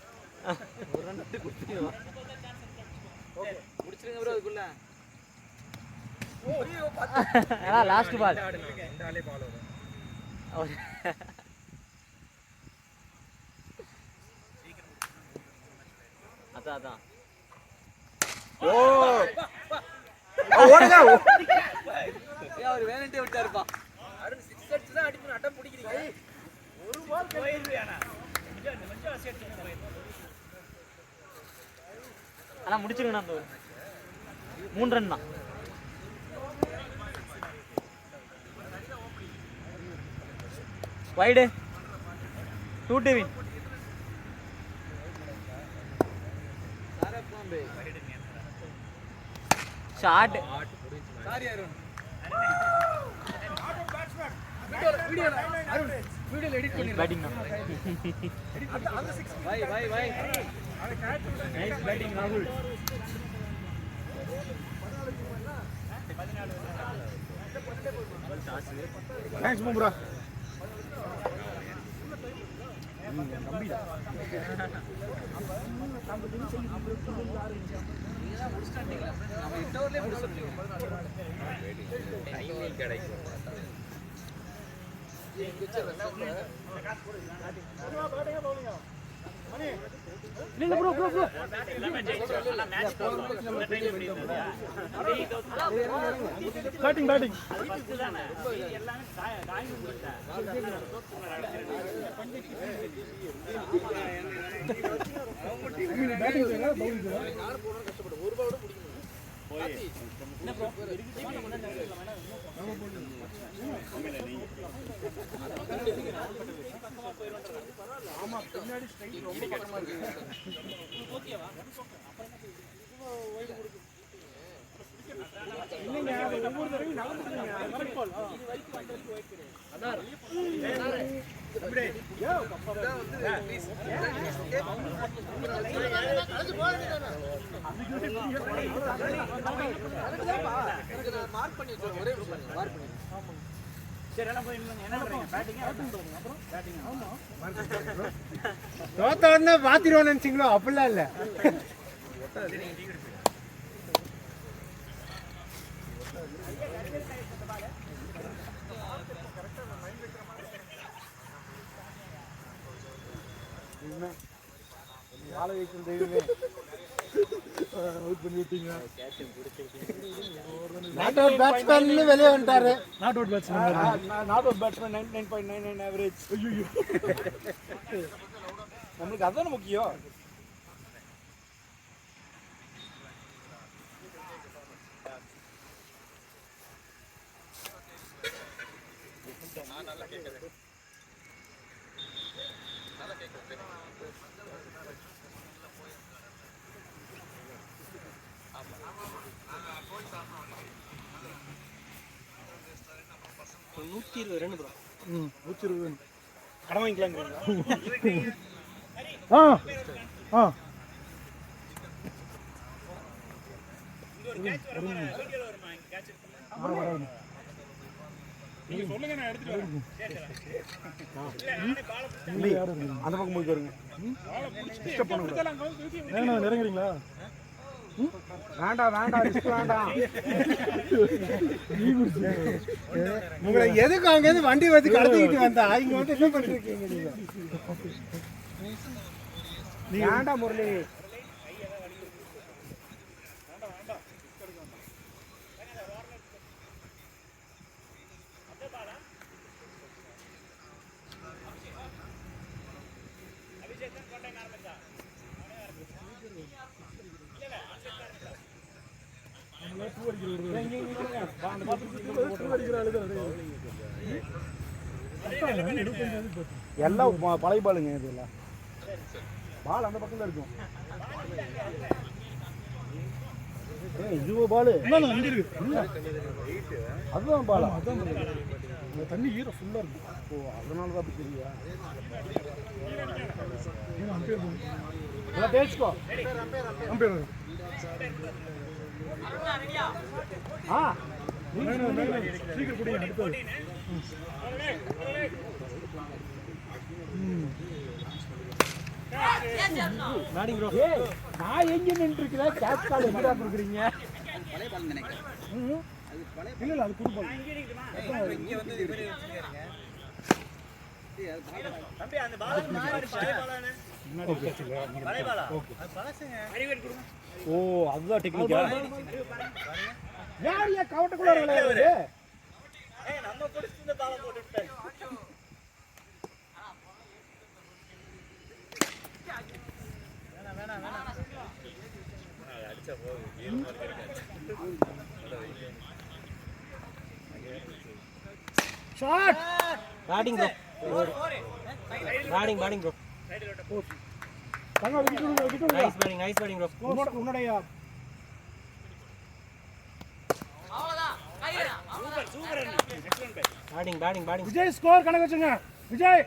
ஒரு ரன் மட்டும் கொடுத்துருவா. ஓகே முடிச்சிருங்க ப்ரோ அதுக்குள்ள. ஏன்னா லாஸ்ட் பால். இந்த ஆளே பால் வரும். அதான் ஓடுங்க. ஏய் அவர் வேலண்டே விட்டாருப்பா. அருண் 6 அடிச்சு தான் அடிக்கணும் அட்டம் பிடிக்கிறீங்க. ஒரு பால் போயிருவியானா கொஞ்சம் அசெட் போயிருங்க ஆனா முடிச்சிருங்கண்ணா. அந்த 3 ரன் தான். Wide 2 to win. சாரப்பாம்பே ஷார்ட். சாரி அருண். வீடியோல எடிட் பண்ணி பேட்டிங் தான். வை நைஸ் பேட்டிங் ராகுல். தேங்க்ஸ் பூம்ரா. நம்ம இன்டர்வல்லே முடிச்சிருக்கோம். டைமிங் கிடைக்கும். இல்ல ப்ரோ எல்லாமே ஜெயிச்சோம் ஆனா மேட்ச் போறோம் ட்ரை பண்ணிட்டோம் பேட்டிங் ஃபர்ஸ்ட் தானே எல்லாமே காய் முடிச்சா பேட்டிங் செய்யல பவுலிங் செய்யல. யார் போறோம் கஷ்டப்படும். ஒரு பால் கூட பிடிக்க முடியல. என்ன ப்ரோ ஆமா பின்னாடி ஸ்ட்ரைட் ரொம்ப பக்கமா இருக்கு. ஓகேவா? இல்லைங்க ஒவ்வொரு தடவையும் நகர்ந்துருங்க. கரெக்ட் பால். அதான் அப்படியே யோ இதான் வந்து ப்ளீஸ் மார்க் பண்ணி வச்சிருக்கேன். ஒரே நிமிஷம் மார்க் பண்ணி. சரி எல்லாம் போய் என்ன பண்றீங்க பேட்டிங் அப்புறம் பேட்டிங் ஆமா தோத்த உடனே பாத்திருவோம் நினைச்சீங்களோ? அப்படிலாம் இல்ல. வாழ வைக்கும் தெய்வமே அவுட் பண்ணி விட்டீங்க. நாட் அவுட் பேட்ஸ்மேன் வெளியே வந்துட்டாரு. Not out batsman 99.99 average. ஐயோ நமக்கு அதான முக்கியம். ம் 120 கடன் வாங்கிக்கலாங்கிறீங்களா? ஆ ஆ நீங்க சொல்லுங்க நான் எடுத்துட்டு வரேன். அந்த பக்கம் போய் பாருங்க. டிஸ்டர்ப் பண்ணுங்க. நெருங்குறீங்களா? வேண்டாம் ரிஸ்க் வேண்டாம். உங்களை எதுக்கு அங்க இருந்து வண்டி வச்சு கடத்திக்கிட்டு வந்தா இங்க வந்து என்ன பண்ணிருக்கீங்க நீங்க? வேண்டாம் முரளி. எல்லாம் பழைய பாலுங்க இதெல்லாம். பால் அந்த பக்கம் தான் இருக்கும். இது பால் அதுதான் பாலா? தண்ணி ஈரம் ஃபுல்லாக இருக்கும். ஓ, அதனால தான் அப்படி தெரியுதா? தேய்ச்சிக்கோ. அம்பேர் சீக்கிரம் குடிங்க. அடுத்தது நான் எங்க நின்று இருக்கிறேன்? கேட்ச் கார்டு எங்கடா கொடுக்குறீங்க? இல்ல இல்ல, அது குடுப்பாங்க. ஓ, அதுதான் டெக்னிக்கா? யார் ஏன் கவட்டக்குள்ள விளையாடுறது? Shot. Batting bro. Batting bro. தங்க விக்கெட். Nice batting bro. உன்னுடைய பேட்டிங் விஜய் ஸ்கோர் கணக்கு வச்சுங்க. விஜய்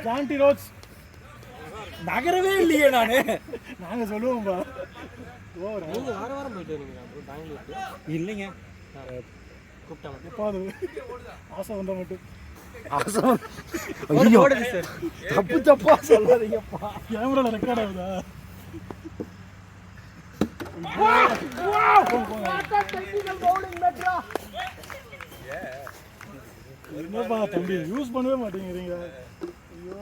ஜான்டி ரோட்ஸ் நகரவே இல்லையே. நாங்க சொல்லுவோம்பா. நீங்க வாரம் போயிட்டு வரீங்களா ப்ரோ பெங்களூருக்கு? இல்லைங்க, கூப்பிட்டாங்க. எப்பாவது ஆசை வந்தா மட்டும். ஓடுது சார். தப்பா சொல்லாதீங்கப்பா. கேமரால ரெக்கார்ட் ஆகுதா? என்னப்பா தம்பி யூஸ் பண்ணவே மாட்டேங்கிறீங்க? ஐயோ,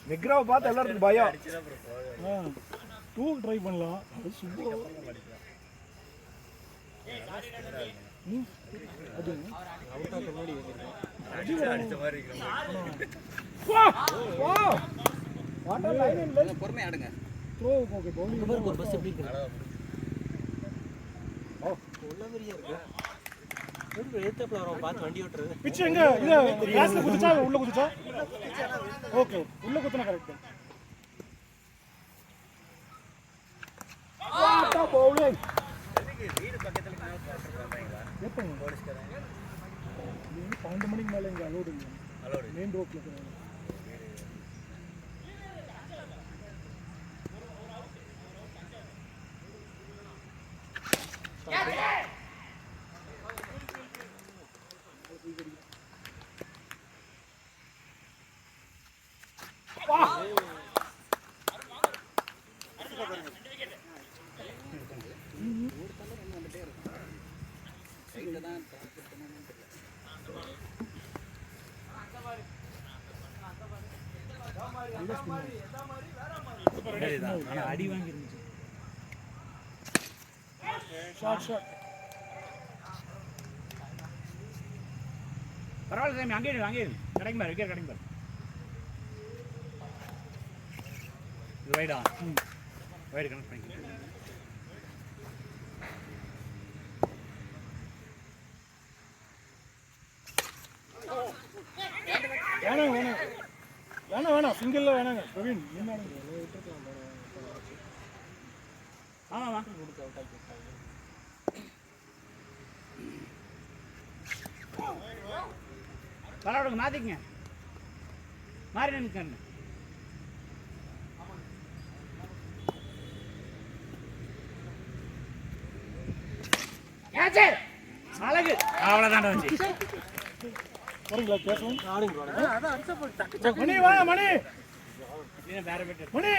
மெக்ராவை பார்த்து எல்லாத்துக்கும் பயம். டூ ட்ரை பண்ணலாம். அது சும்மா பொறுமையா ஆடுங்க. த்ரோ. ஓகே, பவுலிங் ஒரு பஸ் எப்படி இருக்கு? உள்ளவரியா இருக்கு. ஒரு ஏத்தப்ல வரோம், பார்த்து வண்டி ஓட்டுறது. பிட்ச் எங்க? இல்ல கிளாஸ்ல குதிச்சா உள்ள குதிச்சா? ஓகே, உள்ள குத்துனா கரெக்ட். வாட்டா பவுலிங். வீடு பக்கத்துல நான் போட்டுறேன்ங்களா? எப்பங்க போலீஸ்காரங்க? நீங்க 12 மணிக்கு மேல இங்க அலோட் இல்ல. அலோட் மெயின் ரோட்ல இருக்கீங்க. அடி வாங்கி இருந்துச்சு. ஷாட். பரவாயில்ல சாமி, அங்கே கிடைக்கும் பாரு, விக்கெட் கிடைக்கும் பாரு. இது வைடா. வைடு கனெக்ட் பண்ணிக்கலாம். வேணாம் சிங்கிள்ல வேணாங்க பிரவீன். ஆமாம்மா, பரவாயில்ல மாற்றிக்கங்க. மாறி நினைக்கணும். அழகு. அவ்வளோதான் வந்துச்சு. வரீங்களா பேசணும்? ஆடுங்க. மணி வா மணி. வேற பெட்டர் மணி.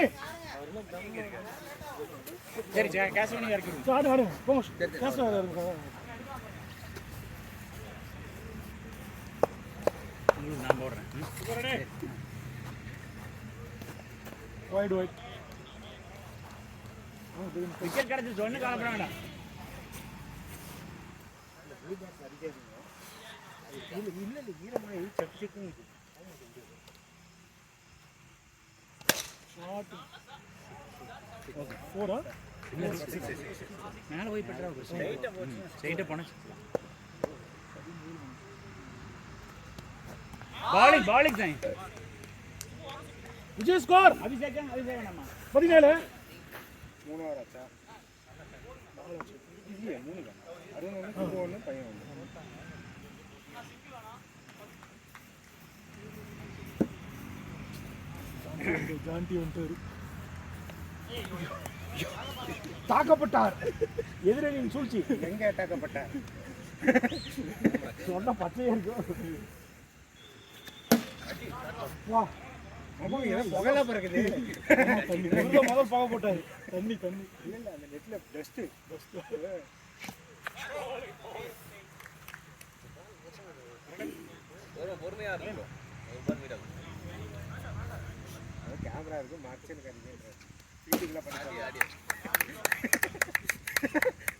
சரி கேஷ் பண்ணி இறக்கி விடுங்க. ஆடு போங்க. கேஷ் இருக்கு. நான் போடுறேன். வைட் விக்கெட் கிடைச்சி ஒன்று காலப்பட வேண்டாம். 4 மேலே போய் பெற்றா ஸ்ட்ரைட்டாக போனேன். பாலிங் தான் விஜய் ஸ்கோர் அபிஷேகம் நம்ம 17. 3 ஓவர் ஆச்சா? 3 தான். அருண் 1 பையன் 1. ஜான்டி வந்துட்டாரு. தாக்கப்பட்டார். எதிரணியின் சூழ்ச்சி. எங்க அட்டாக்கப்பட்டார்? சொன்ன பச்சையா இருக்கும். வா அம்மா ஏதோ புகழா பிறகுது. தண்ணி முதல் பாக போட்டாரு. தண்ணி இல்ல அந்த நெட்ல டஸ்ட் பொறுமையா இருக்கும். ஒவ்வொரு மீட்டர் கேமரா இருக்கு மார்க்ஸ் கண்டிப்பா ஃபீல்டிங்ல பண்ணி ஆடி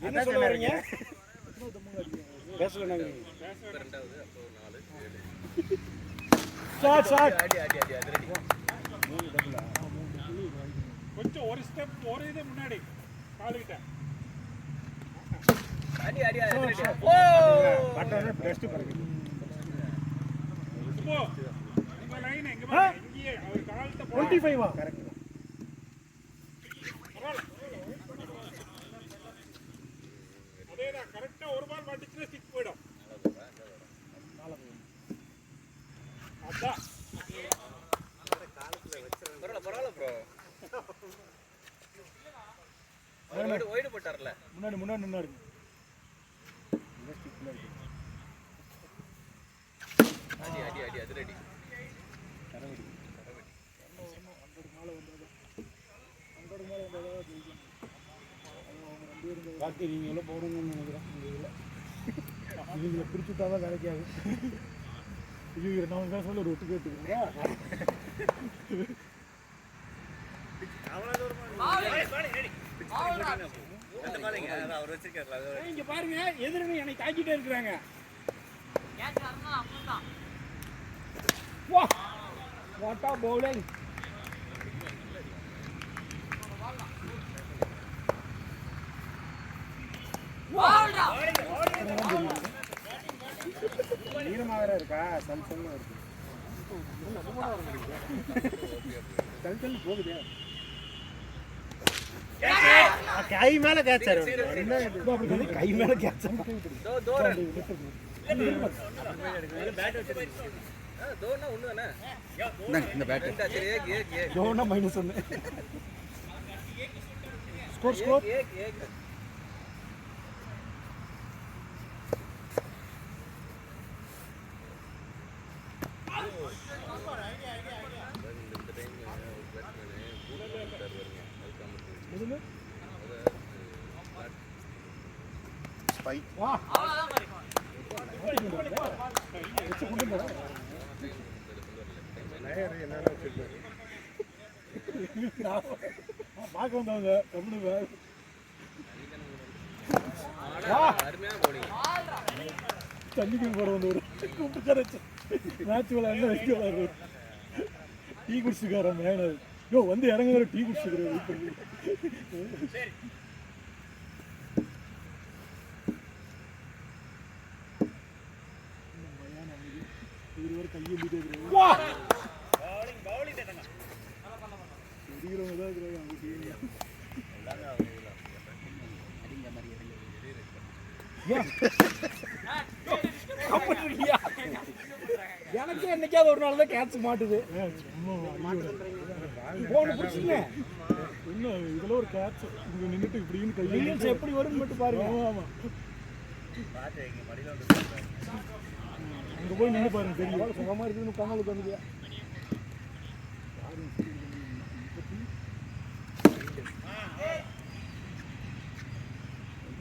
என்ன சொல்ல வரீங்க? பேசல நாங்க. ரெண்டாவது அப்போ 4 ஷாட் ஆடி அது ரெடி. கொஞ்சம் ஒரு ஸ்டெப் ஒரு இது முன்னாடி காலுகிட்ட. ஆடி அது ரெடி. ஓ பட்டன டஸ்ட் பிறகு. சுபோ உங்க லைன் எங்க பாருங்க. இங்கேயே அவர் கால்ட்ட 25 கரெக்ட் தான். அதேதான் கரெக்ட்டா ஒரு பால் மாட்டிச்சுனா ஸ்டிக் போய்டும். அதான் பரவாயில்ல ப்ரோ. ஒயிட் போட்டார்ல. முன்னாடி நின்னாரு. இந்த ஸ்டிக்ல இருக்கு. ஆடி அது ரெடி. கரவடி. பாக்கி நீங்க எல்லாம் போறணும்னு நினைக்கிறேன். இவங்களை பிரிச்சுட்டாதான் வேலைக்கு ஆகும். இது நான் தான் சொல்ல ஒரு ஒட்டு கேட்டுக்கிறேன். இங்க பாருங்க எதிரணி என்னை தாக்கிட்டே இருக்கிறாங்க. வா வாட்டா பவுலிங். ஈரமாக இருக்கா? சல்சல்னு இருக்கு. சல்சல் போகுதே. கை மேல கேட்ச் ஆறு. என்ன இது? அப்படி கை மேல கேட்ச் ஆறு. தோனா ஒண்ணு தானே. இந்த பேட். சரி ஏக் ஜோனா -1. ஸ்கோர் ஏக் ஸ்பைக். வா நயர் எல்லாரும் வச்சிருக்காரு. பார்க்க வந்தவங்க கம்முனு அருமையான போலிங். தண்ணிக்கு போட வந்து ஒரு கூப்பிட்டு மேட்ச் விளையாண்டு வைக்க விளையாடு. டீ குடிச்சுக்கார மேன யோ வந்து இறங்குற டீ குடிச்சுக்கிற வெயிட் பண்ணி. இதுவரை கையெழுந்திட்டே இருக்கிறாங்க. வா தெரிகிறவங்க தான் இருக்கிறாங்க அவங்க டீம். எனக்கு என்னைக்காவது ஒரு நாள் தான் கேட்ச் மாட்டுது. இன்னும் இதுல ஒரு கேட்ச் இங்க நின்றுட்டு இப்படின்னு கையில் எப்படி வரும்னு மட்டும் பாருங்க. ஆமா அங்க போய் நின்று பாருங்க தெரியும். சுகமா இருக்குதுன்னு கண்ணாலுக்கு வந்து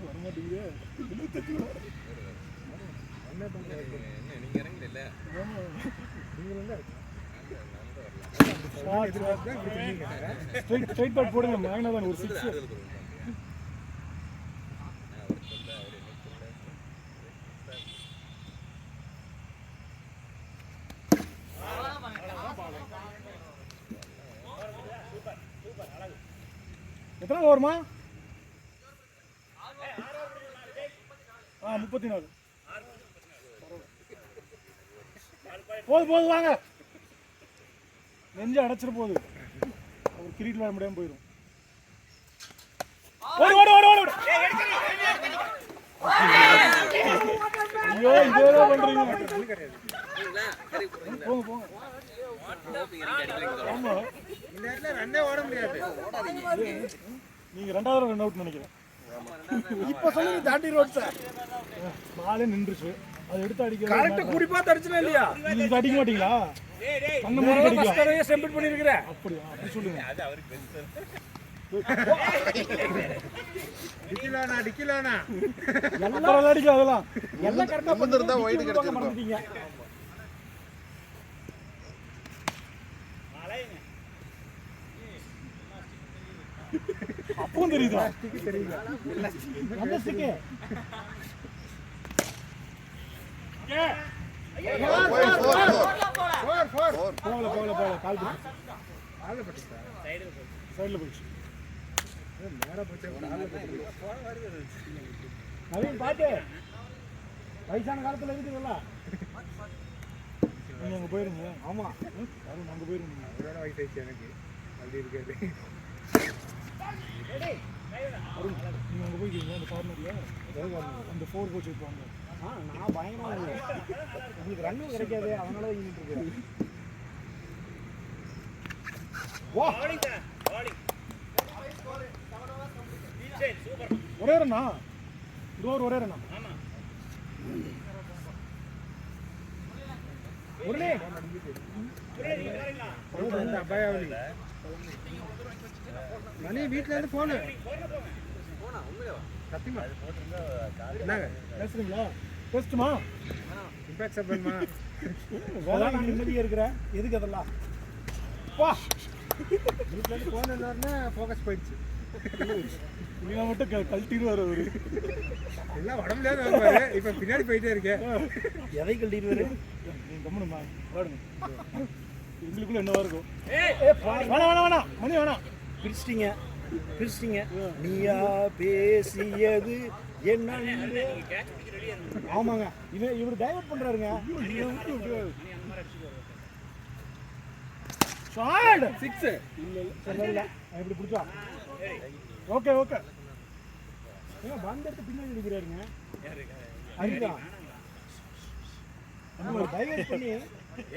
வரமாட்டேங்குது. நீங்க இறங்கல. ஸ்ட்ரைட் பால் போடுங்க. மேக்னாதான் ஒரு 6. எத்தனை ஓவருமா? 34. போதும் வாங்க. நெஞ்சு அடைச்சிட போகுது. ஒரு கிரிக்கெட் விளையாட முடியாம போயிடும். ஓடு. ஐயோ இதே பண்றீங்க. போங்க. ஆமா. இந்த இடத்துல ரன்னே ஓட முடியாது. நீங்க ரெண்டாவது ரன் அவுட் நினைக்கிறேன். இப்ப சொல்லுங்க தாண்டி ரோட் சார். பாலே நின்றுச்சு. அது எடுத்து அடிக்க கரெக்ட்டா கூடி பார்த்து அடிச்சல இல்லையா? நீங்க அடிக்க மாட்டீங்களா? கண்ணு மூடி அடிக்கலாம். ஃபர்ஸ்ட் ஸ்டெம்பிள் பண்ணிருக்கீங்க. அப்படி சொல்லுங்க. அது அவருக்கு பெருசு. டிக்கிலானா எல்லாம் அடிக்க அதெல்லாம். எல்லாம் கரெக்ட்டா பண்ணிருந்தா வைட் கிடைச்சிருக்கும். அப்பவும் தெரியுதா? தெரியுதா? அந்த ஸ்டிக்கு. போல கால் பட்டு. சைடுல போச்சு. நேரா போச்சு. நவீன் பாட்டு. வயசான காலத்துல இருக்குதுல்ல. நீங்க அங்க போயிருங்க. ஆமா. யாரும் அங்க போயிருங்க. ஒரே வயசாயிச்சு எனக்கு. அப்படி இருக்காது. நீங்க அங்க போய்க்கீங்க அந்த கார்னர்ல. அந்த 4 கோச் இருப்பாங்க. நான் பயங்கரமா உங்களுக்கு ரன்னும் கிடைக்காது. அதனால இங்கிட்டு இருக்கு. வா ஒரே ரன்னா ஒரே ரன்னா. ஒரே அபாயாவலி மணி வீட்டுல இருந்து போனு சத்தியமா என்னங்க பேசுறீங்களா? பேசுமா இம்பாக்ட் சப்பன்மா வேலை நிம்மதியா இருக்கிற எதுக்கு அதெல்லாம் வா வீட்டுல இருந்து போனோன்னா ஃபோக்கஸ் போயிடுச்சு. நீங்க மட்டும் கழட்டிடுவார் அவரு. எல்லாம் உடம்புல வருவாரு. இப்ப பின்னாடி போயிட்டே இருக்கேன். எதை கழட்டிடுவாரு? நீங்க கம்முனுமா பாடுங்க. எங்களுக்குள்ள என்னவா இருக்கும்? வேணாம் மணி வேணாம். பிரிச்சிட்டீங்க. நீயா பேசியது என்ன? ஆமாங்க இவர் டைவர்ட் பண்றாருங்க. ஷாட் 6 இல்ல இப்படி பிடிச்சா. ஓகே ஏங்க பந்து எடுத்து பின்னாடி நிக்கிறாருங்க. அடிடா நம்ம டைவர்ட் பண்ணி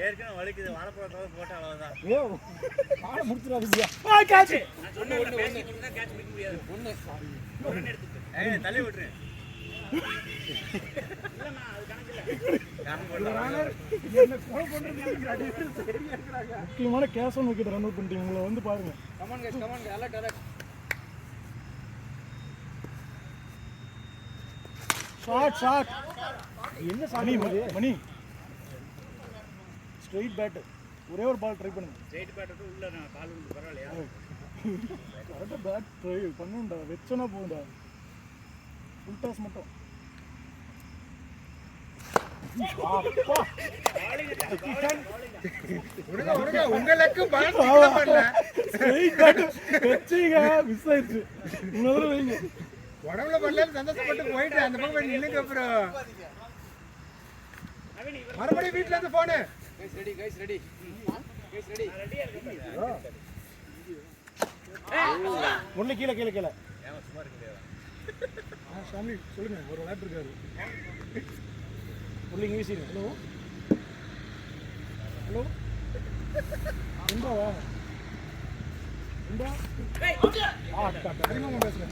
ஏற்கனவே வலிக்குது. வாழைப்பழத்தோட போட்டா அவ்வளவுதான். ஏ கால முடிச்சிராதீங்க. கேட்ச் நான் சொன்ன ஒண்ணு கேட்ச் பிடிக்க முடியாது. ஒண்ணு எடுத்து ஏய் தள்ளி விட்டுரு. இல்லனா அது கணக்கில்ல. என்ன கோல் பண்றீங்க? அடி சரியா இருக்கறாங்க. முக்கியமான cash one wicket run out பண்ணிட்டீங்க. உங்களை வந்து பாருங்க. Come on guys alert. ஷாட் என்ன சாமி மணி ஸ்ட்ரைட் பேட். ஒரே ஒரு பால் ட்ரை பண்ணுங்க. ஸ்ட்ரைட் பேட் உள்ள நான் கால் வந்து பரவாயில்லையா? கரெக்ட்டா பேட் ட்ரை பண்ணுடா. வெச்சனா போடா. ஃபுல் டாஸ் மட்டும். அப்பா உடனே உங்களுக்கு பால் பண்ணல. ஸ்ட்ரைட் பேட் வெச்சீங்க மிஸ் ஆயிடுச்சு. இன்னொரு வைங்க. உடம்புல பண்ணல சந்தோஷப்பட்டு போயிட்டு அந்த பக்கம் நில்லுங்க. அப்புறம் மறுபடியும் வீட்ல இருந்து போனு. கைஸ் ரெடி ஒண்ணு கீழே ஏமா சும்மா இருக்கலையா? சாமி சொல்லுங்க. ஒரு விளையாட்டு இருக்காரு. உள்ளிங்க வீசிடுங்க. ஹலோ அதிகமாக பேசுறேன்.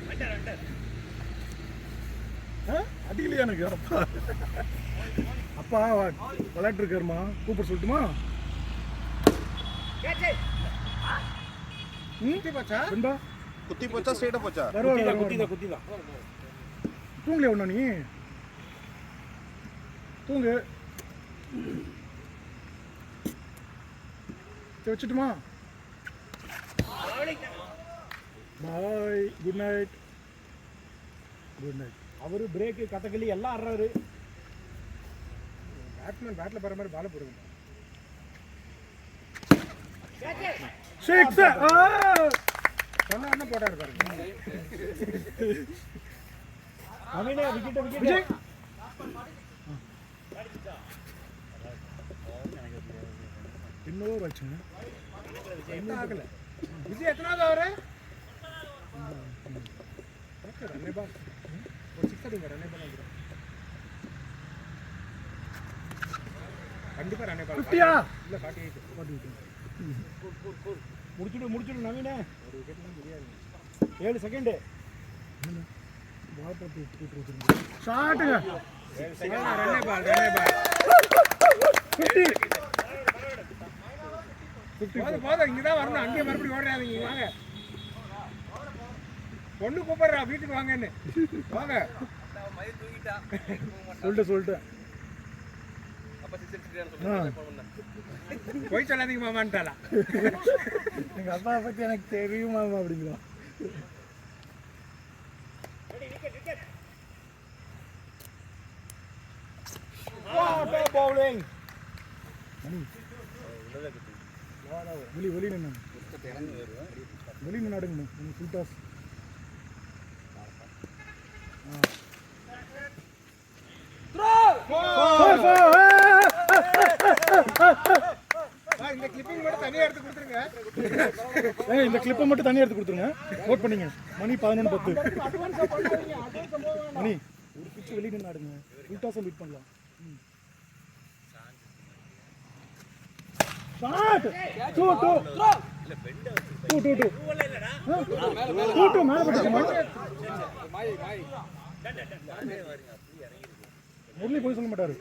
அடிக்கலையா எனக்கு? அப்பா விளையாட்டு இருக்காருமா கூப்பிட சொல்லட்டுமா? குத்தி போச்சா ஸ்ட்ரைட்டா போச்சா? குத்திதான். தூங்கலையா ஒண்ணா நீ? தூங்கு. வச்சுட்டுமா? பாய். Good night. அவரு பிரேக்கு கதகளி எல்லாம் ஆடுறாரு. பேட்ஸ்மேன் பேட்ல போற மாதிரி பால போடுங்க. 6 சொன்ன உடனே போட்டாரு பாருங்க. நவீனே விக்கெட் விக்கெட். இன்னொரு வச்சுங்க. என்ன ஆகல. விஜய் எத்தனாவது அவரு? ரன்னே பால். ஒரு 6 அடிங்க ரன்னே பால் அடிங்க. கண்டிப்பா ரன்னே பால். 50யா? இல்ல 48. முடிச்சுடு நவீனே. ஒரு விக்கெட்ல முடியாது. 7 செகண்ட். பால் போட்டு விட்டுருங்க. ஷாட்டுங்க. 7 செகண்ட் ரன்னே பால். 50. போதும் இங்கதான் வரணும். அங்கேயே மறுபடியும் ஓடுறாதீங்க. வாங்க. பொண்ணு கூப்பிடுறா வீட்டுக்கு வாங்கன்னு. வாங்க. மயில் தூங்கிட்டா சொல்லிட்டு அப்ப சிக்ஸ் சொல்லி போய் சொல்லாதீங்க மாமான்ட்டாளா. எங்க அப்பா பத்தி எனக்கு தெரியுமா அப்படிங்களா? பவுலிங் வெளி நின்று வெளி நின்றுங்க ஃபுல் டாஸ். இந்த கிளிப்பிங் மட்டும் தனியா எடுத்து கொடுத்துருங்க. இந்த கிளிப்பை மட்டும் தனியாக எடுத்து கொடுத்துருங்க. நோட் பண்ணிங்க. மணி 11:10. மணி ஒரு பிச்சு வெளியே நின்று ஆடுங்க. ஃபுல் டாஸும் பீட் பண்ணலாம். ஷாட் 2 மேல போட்டுமா? முரளி போய் சொல்ல மாட்டாரு.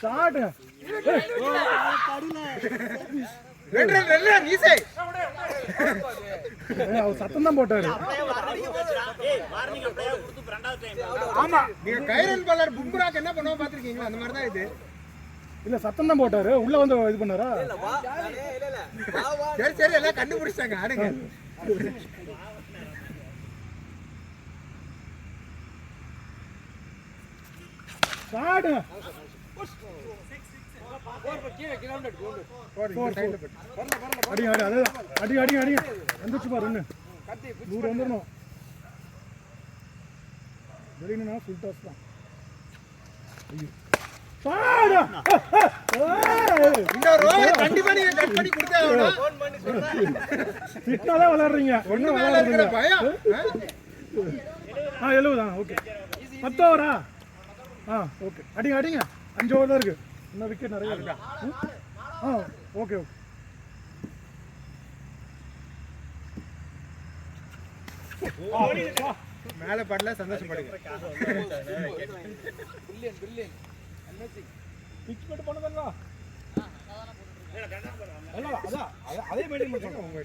ஷாட் அவர் சத்தம் தான் போட்டாரு. ஆமா நீங்க கைரன் பாலர் பும்ராக்கு என்ன பண்ணுவோம் பாத்திருக்கீங்களா? அந்த மாதிரி தான் இது. இல்ல சத்தம் தான் போட்டாரு. உள்ள வந்து இது பண்ணாரா? சரி எல்லாம் கண்டுபிடிச்சாங்க. ஆடுங்க. ஷாட் அடி வந்துச்சு பாரு. நூறு வந்துடணும். வெளியினா ஃபுல் டாஸ் தான். கண்டிப்பா நீங்க கட் பண்ணி கொடுத்தே ஆகணும். திட்டாதான் விளையாடுறீங்க. ஒண்ணு மேல இருக்கிற பயம். 70 ஓகே. 10 ஓவரா? ஓகே அடிங்க 5 ஓவர் தான் இருக்கு. இன்னும் விக்கெட் நிறைய இருக்கா? ஓகே மேல படல சந்தோஷப்படுங்க. பிச் மட்டும் பண்ணதங்க. அதே மெயின்டைன் பண்ணுங்க. உங்க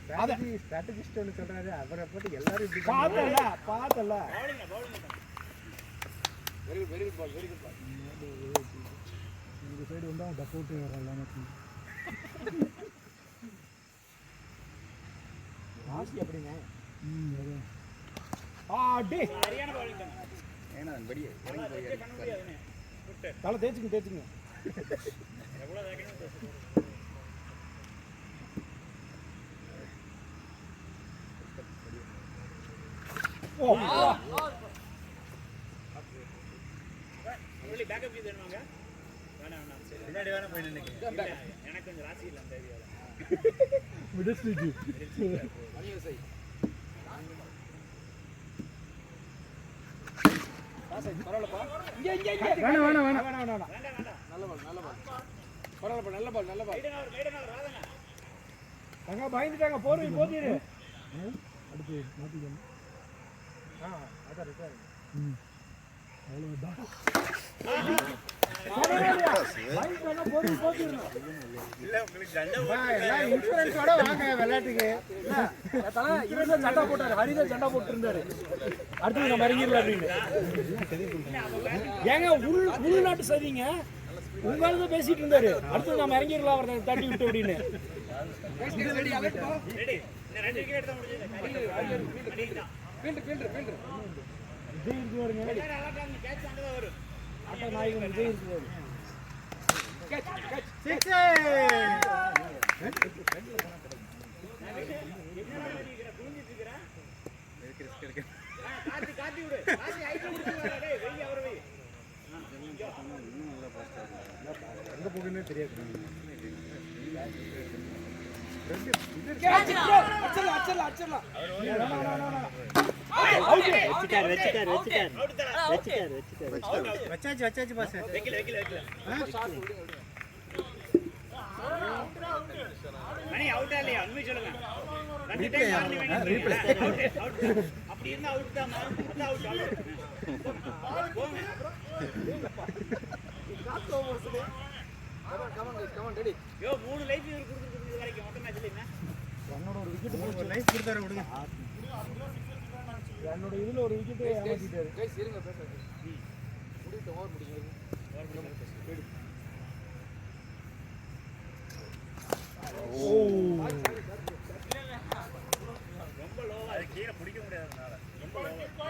ஸ்ட்ராட்டஜிஸ்ட் ஒன்னு சொல்றாரு. அவரை போட்டு எல்லாரும் இப்படி பார்த்தல வெரி குட் பால் இந்த சைடு வந்தா டக் அவுட் வரலாம். ராசி அப்படிங்க. ஆடி சரியான பவுலிங் தான். ஏனா வெளிய இறங்கி போய் பண்ண முடியாதுனே. தல தேய்ச்சுங்க. எவ்வளவு வேகமா பேசுறீங்க. வெளிய பேக்கப் இது வேணுமாங்க? வேணாம் சரி. பின்னாடி வேணா போய் நின்னுங்க. எனக்கு கொஞ்சம் ராசி இல்ல அந்த ஏரியால. விடஸ்டிஜி. அனியசை. பரவாயில்லப்பா. இங்க வேணாம். நல்ல பால். பரவாயில்லப்பா நல்ல பால். ரைடனால ராதங்க. அங்க பயந்துட்டாங்க. போதிரு. அடுத்து மாத்திக்கணும். அத ரிட்டர்ன். அவ்வளவுதான். இன்சூரன்ஸோட வாங்க விளையாட்டுக்கு. சண்டா போட்டாரு. ஹரிதான் சண்டா போட்டு இருந்தாரு. அடுத்து நம்ம இறங்கிடலாம் அப்படின்னு. ஏங்க உள்நாட்டு சரிங்க. உங்களால பேசிட்டு இருந்தாரு. அடுத்து நம்ம இறங்கிடலாம் அவரை தட்டி விட்டு அப்படின்னு. விஜய் இருக்கு பாருங்க. ஆட்ட நாயகன் விஜய் இருக்கு பாருங்க. எங்க போகுதுன்னே தெரியாது. வச்சாச்சு பாஸ். மணி அவுட்டா இல்லையா உண்மை சொல்லுங்க. 2 டைம் அப்படி இருந்தா அவுட் தான். அதான் அவுட். யோ 3 லைஃப் இவர் கொடுத்துருக்கு வரைக்கும் மொத்த மேட்ச்ல என்ன என்னோட ஒரு விக்கெட் ஒரு லைஃப் கொடுத்தாரு விடுங்க. என்னோட இதுல ஒரு விக்கெட் ஏமாத்திட்டாரு. கைஸ் இருங்க பேசுங்க. முடிட்டு ஓவர் முடிங்க. ரொம்ப லோவா அது கீழ பிடிக்க முடியாதனால ரொம்ப லோவா.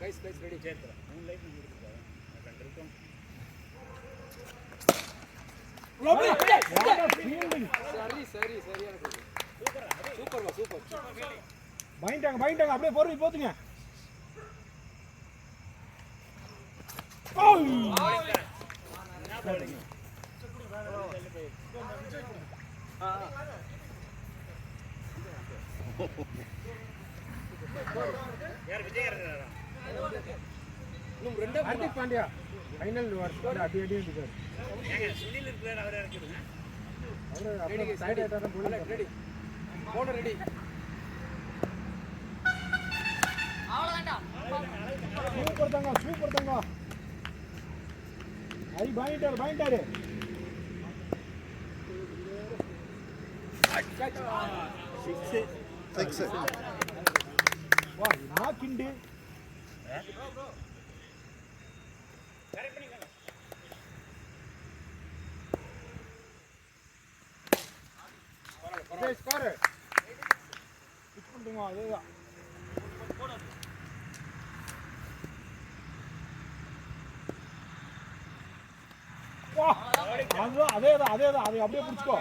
Guys ready சேர்த்துறேன். 3 லைஃப் கொடுத்துருக்காங்க. கண்டிருக்கும். சரி சரியான சூப்பர். பயன்டாங்க அப்படியே போத்துங்க. யார் விஜய் இருக்காரா? இன்னும் 2 ஹார்திக் பாண்டியா ஃபைனல் வார்த்தை அடி இருக்காரு. ஏங்க சுனில் இருக்காரு அவரே இறக்கிடுங்க. அவரு அப்படியே சைடு ஆயிட்டாரு போல. ரெடி போன ரெடி. சூப்பர் தங்க. ஐ பாயிண்டாரு. 6. வா நான் கிண்டு. ஸ்கோர். பிச் பண்ணுங்க அதேதான். வா அதேதான் அதை அப்படியே பிடிச்சுக்கோ.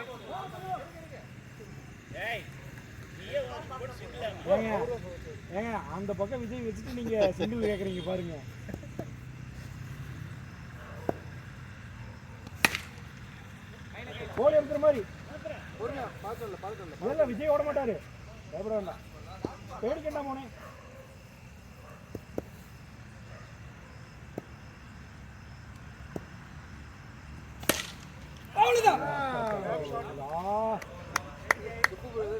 ஏங்க அந்த பக்கம் விஜய் வச்சுட்டு நீங்க சிங்கிள் கேக்குறீங்க பாருங்க. கோல் எடுக்கிற மாதிரி இல்ல விஜய் ஓட மாட்டாரு. பயப்பட வேண்டாம். பேடிக்கண்டா மோனே. அவ்வளவுதான்.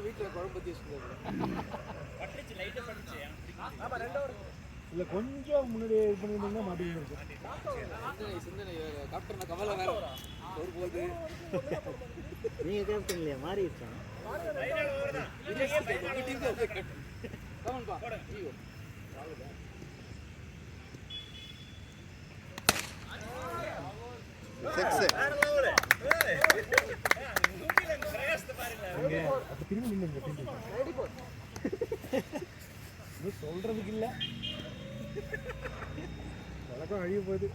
வீட்டுல குழம்பு பத்தி இல்ல கொஞ்சம் முன்னாடி இது பண்ணிருந்தீங்கன்னா மாட்டீங்க இருக்கும். சிந்தனை கேப்டன் கமலா வேற ஒரு போது நீங்க கேப்டன் இல்லையா மாறி இருக்காங்க. கமன் பா ஐயோ திரும்பி நில்லுங்க. சொல்றதுக்கு இல்ல வழக்கம் அழிய போகுது.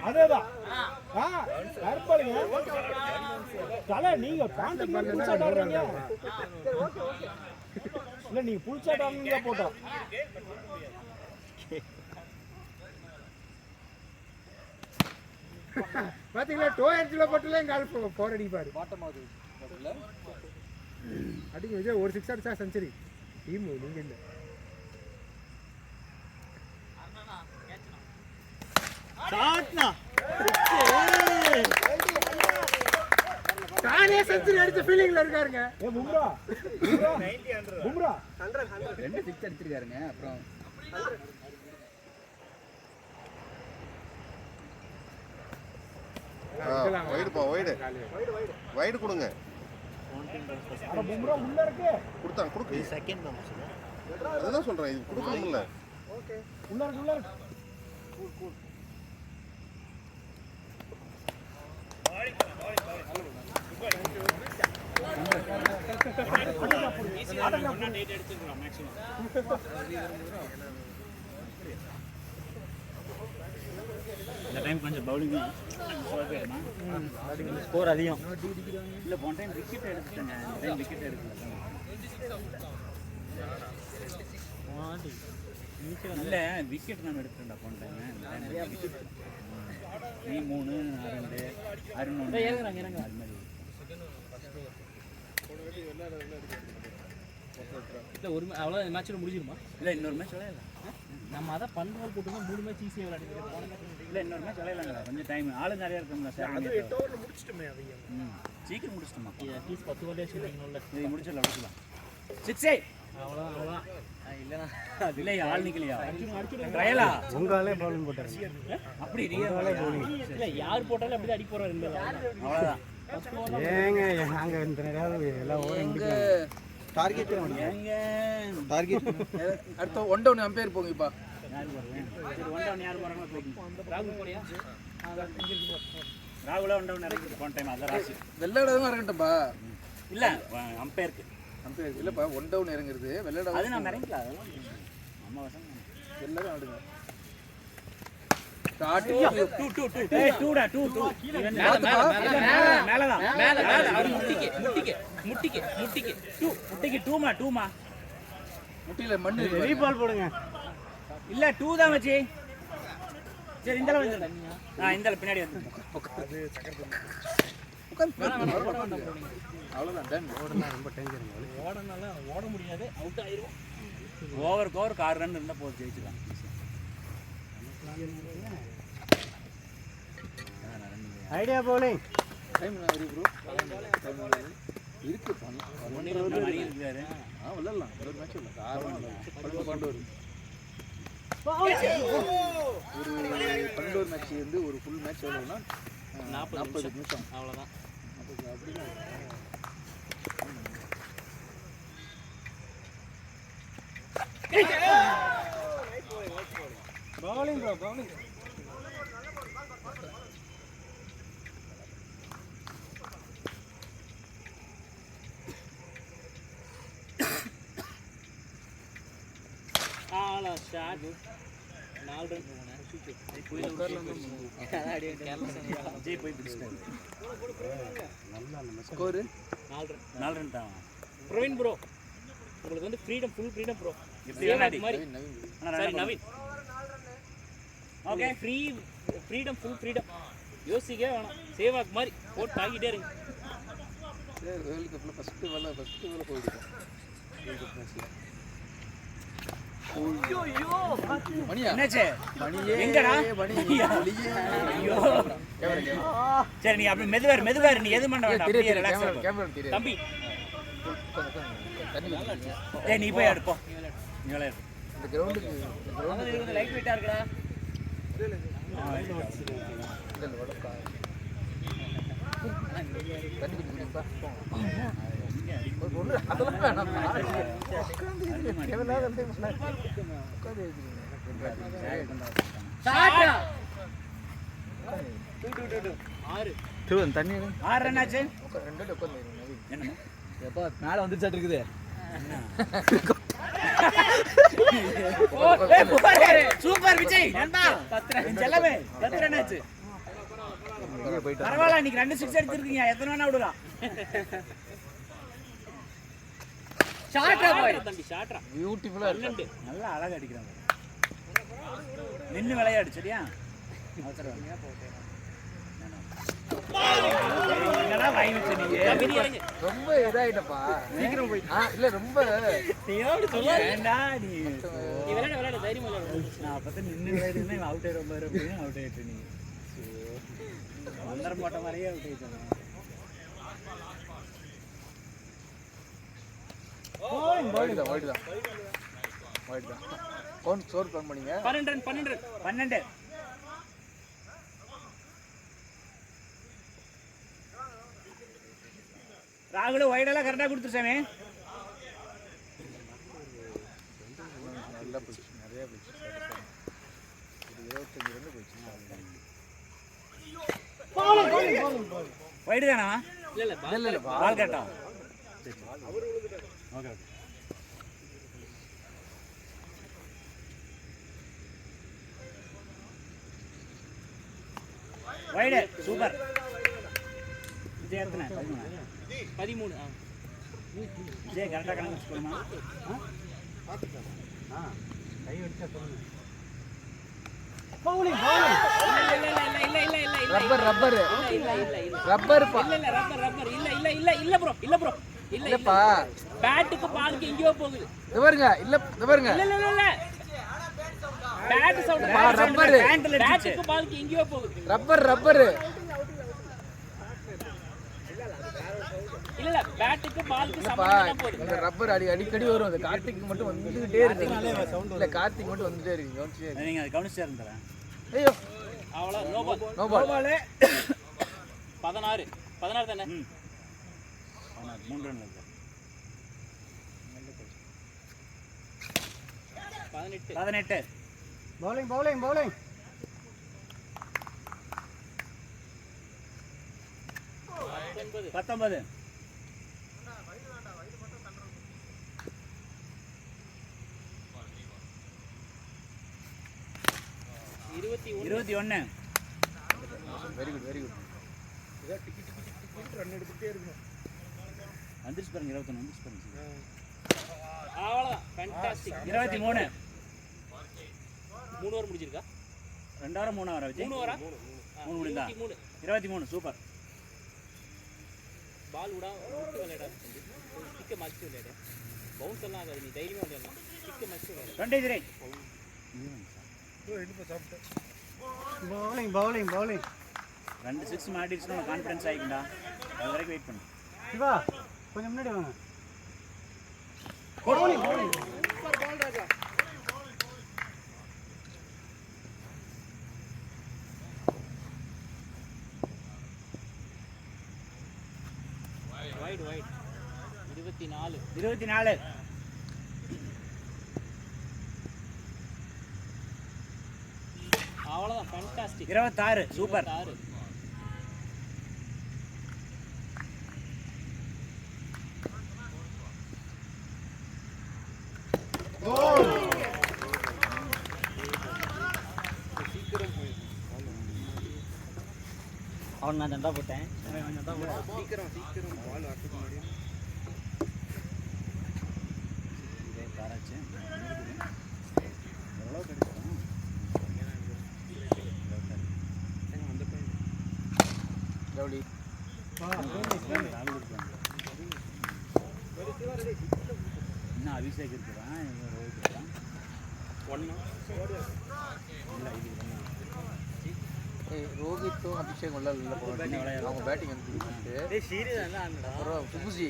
அதேதான் தலை நீங்க ஆடுறீங்க இல்ல நீங்க புல் ஷாட் ஆடுறீங்க போட்டோம். பாத்தீங்களா டோ எட்ஜ்ல போட்டுல கால் போர் அடிப்பாரு. பாட்டம் ஆகுது அடிங்க விஜய் ஒரு 6 அடிச்சா செஞ்சுரி. டீம் நீங்க இல்ல. ஷாட்னா தானே செஞ்சுரி அடிச்ச ஃபீலிங்ல இருக்காருங்க. ஏ பும்ரா 2 6 அடிச்சிருக்காருங்க. அப்புறம் வைடு கொடுங்க. அட பும்ரா உள்ள இருக்கு. கொடுக்கு. Second bounce. அதுதான் சொல்றேன் இது கொடுக்கணும்ல. ஓகே உள்ள இருக்கு. கூல் இந்த டைம் கொஞ்சம் பவுலிங் ஸ்கோர் அதிகம். இல்லை போன டைம் விக்கெட் எடுத்துட்டேங்க, இந்த டைம் விக்கெட் எடுக்கல. இல்லை விக்கெட் நம்ம எடுத்துட்டோம்டா போன டைம். நிறையா விக்கெட் நீ 3 நான் 2 அருண் 1 இறங்குறாங்க அது மாதிரி. இல்லை ஒரு அவ்வளோ மேட்சில் முடிஞ்சிருமா? இல்லை இன்னொரு மேட்ச் விளையாடல. நம்ம அதான் 12 போட்டுருந்தோம், 3 மேட்ச் ஈஸியாக விளையாடுறோம். போன மேட்ச் இல்லை இன்னொரு மேட்ச் விளையாடலாங்க, கொஞ்சம் டைம் ஆளு நிறையா இருக்கும்ல சார். அது 8 ஓவரில் முடிச்சிட்டுமே அதையும். சீக்கிரம் முடிச்சிட்டோமா? அட்லீஸ்ட் 10 ஓவர் வச்சுருக்கீங்களா? இது முடிச்சிடலாம். 6 அவ்வளோதான். இல்லைண்ணா இல்லை ஆள் நிற்கலையா? ட்ரையலா உங்களாலே பவுலிங் போட்டாரு. அப்படி இல்லை யார் போட்டாலும் அப்படி அடி போகிறாரு. இந்த அவ்வளோதான். ஏங்க நாங்கள் இந்த நேரம் எல்லாம் ஓரம் டார்கெட் அடுத்த ஒன் டவுன் அம்பையர் போங்க. இப்போ யார் போடுறேன்? சரி ஒன் டவுன் யார் போகிறாங்களோ போய்க்கு. ராகுல் போறியா? ராகுல ஒன் டவுன் இறங்கிட்டு போன டைம் அதான் ராசி. வெள்ளாடவும் இறங்கட்டப்பா. இல்லை அம்பையருக்கு அம்பையர் இல்லைப்பா, ஒன் டவுன் இறங்குறது வெள்ளாட. அது நான் இறங்கிக்கலாம், அதெல்லாம் நம்ம வசம் எல்லாரும் ஆடுங்க. முட்டியில மண்ணு ரீபால் போடுங்க. இல்ல 2 தான் வச்சி. சரி இந்த வந்து இந்த பின்னாடி வந்து அவ்வளவுதான் டன். ஓடனா ரொம்ப டேஞ்சருங்க. ஓடனால ஓட முடியாது, அவுட் ஆயிரும். ஓவருக்கு ஓவர் 6 ரன் இருந்தால் போது ஜெயிச்சுக்கலாம். Idea bowling time very bro. இருக்கு இருக்காரு. விளையாடலாம். ஒரு மேட்ச் இல்லை, 6 ரன் ஒரு 12 மேட்ச் வந்து ஒரு ஃபுல் மேட்ச் எவ்வளோன்னா 40 நிமிஷம். அவ்வளோதான். Bowling bro bowling. Shot 4 run Vijay போய் பிடிச்சிட்டாரு. ஸ்கோரு 4 ரன் தான். பிரவீன் ப்ரோ, உங்களுக்கு வந்து ஃப்ரீடம், ஃபுல் ஃப்ரீடம் ப்ரோ. எப்படி விளையாடி மாதிரி சரி Naveen. Naveen. Okay freedom, full freedom. யோசிக்க வேணாம், சேவாக் மாதிரி போட்டு ஆகிட்டே இருங்க. வேர்ல்டு கப்பில் ஃபஸ்ட்டு வேலை போயிடுவோம். வேர்ல்டு கப் மேட்ச்சில் மணியா என்னாச்சு? மணியே எங்கடா? மணியா? ஐயோ சரி நீ அப்படி மெதுவாரு நீ எது பண்ண வேண்டாம், அப்படியே ரிலாக்ஸ் ஆகு. கேமரா தெரியும். தம்பி ஏய் நீ போய் அடுப்போ, நீ விளையாடு. இந்த கிரவுண்டுக்கு லைட் வெயிட்டா இருக்குடா. தண்ணி குடிப்பா. அதெல்லாம் வேணாம். தண்ணி 6 ரன் ஆச்சு. 2 உட்காந்து என்ன எப்பா மேலே வந்துருச்சாட்டு இருக்குது. சூப்பர் விஜய் நண்பா. செல்லமே 10 ரன் ஆச்சு. பரவாயில்ல, இன்னைக்கு 2 6 அடிச்சிருக்கீங்க, எத்தனை வேணா விடலாம். ஷாட்ரா பாய் தம்பி, ஷாட்ரா பியூட்டிஃபுல்லா இருக்கு. நல்லா அழகா அடிக்கிறாங்க. நின்னு விளையாடு சரியா? என்னடா வாய் வச்ச நீங்க? ரொம்ப இதாயிட்டப்பா. சீக்கிரம் போய் இல்ல ரொம்ப வேண்டா நீ விளையாட தைரியமா விளையாடு. நான் அப்பதான் நின்னு விளையாடுனா அவுட் ஆயிடும் பாரு அப்படின்னு அவுட் ஆயிட்டு நீ வந்தரம் போட்ட மாதிரியே அவுட் ஆயிட்டாங்க. வைட் தான். கவுண்ட் ஸ்கோர் கவுண்ட் பண்ணீங்க. 12 ராகுல வைடெல்லாம் கரெக்டாக கொடுத்துருச்சாமே. நல்லா போச்சு, நிறைய போச்சு. 25 ரன் போச்சு. வைடு தானா? இல்ல பால் கரெக்டா? Okay wide super. விஜய் எத்தனை 13. விஜய் கரெக்டாக கணக்கு வச்சுக்கணுமா? கை வச்சா சொல்லுங்க. பவுலிங் பவுலிங் ரப்பர் ரப்பர் இல்ல ரப்பர் ரப்பர் இல்ல ப்ரோ இல்லப்பா. பேட்டுக்கு பாலுக்கு எங்கேயோ போகுது. இது பாருங்க இல்ல இது பாருங்க இல்ல பேட் சவுண்ட் ரப்பர் பேட்டுக்கு பாலுக்கு எங்கேயோ போகுது. ரப்பர் ரப்பர் இல்ல பேட்டுக்கு பாலுக்கு இல்லப்பா. சம்பந்தம் போகுது. இந்த ரப்பர் அடிக்கடி வரும். அது கார்த்திக் மட்டும் வந்துட்டே இருக்கு. இல்ல கார்த்திக் மட்டும் வந்துட்டே இருக்கு. கவனிச்சே இருக்கு. நீங்கள் அதை கவனிச்சா இருந்தேன். ஐயோ அவ்வளோ நோ பால். No ball. 16 தானே? 3 ரன் இருக்கு. 18. Bowling bowling bowling 19. 21. Very good very good. வந்துருச்சு பாருங்க. 21 வந்துருச்சு பாருங்க. அவ்வளவுதான் ஃபேண்டாஸ்டிக். 23. 3 ஓவர் முடிஞ்சிருக்கா? 2 ஓவர் 3 ஓவர் விஜய். 3 ஓவரா? 3 முடிந்தா 23 சூப்பர். பால் விட்டு விளையாட ஸ்டிக்கை மறைச்சு விளையாடு. பவுன்ஸ் எல்லாம் ஆகாது. நீ தைரியமாக விளையாடலாம். ஸ்டிக்கை மறைச்சு விளையாடு. 23. பவுலிங் பவுலிங் பவுலிங் 2 6 மாட்டிடுச்சுன்னா கான்ஃபிடன்ஸ் ஆகிக்குண்டா. அது வரைக்கும் வெயிட் பண்ணு. சிவா கொஞ்சம் முன்னாடி வாங்க. Bowling bowling wide 24. 24. அவ்வளோதான் ஃபேண்டாஸ்டிக். 26 சூப்பர். 26. அவன் நான் சண்டா போட்டேன். சீக்கிரம் பால் வரதுக்கு முன்னாடி லவ்லி. இன்னும் அபிஷேக் இருக்கிறான். ரோஹித் இருக்கான். ரோஹித்தும் அபிஷேக் உள்ள அவங்க பேட்டிங் அனுப்பிட்டு அப்புறம் சுபுஜி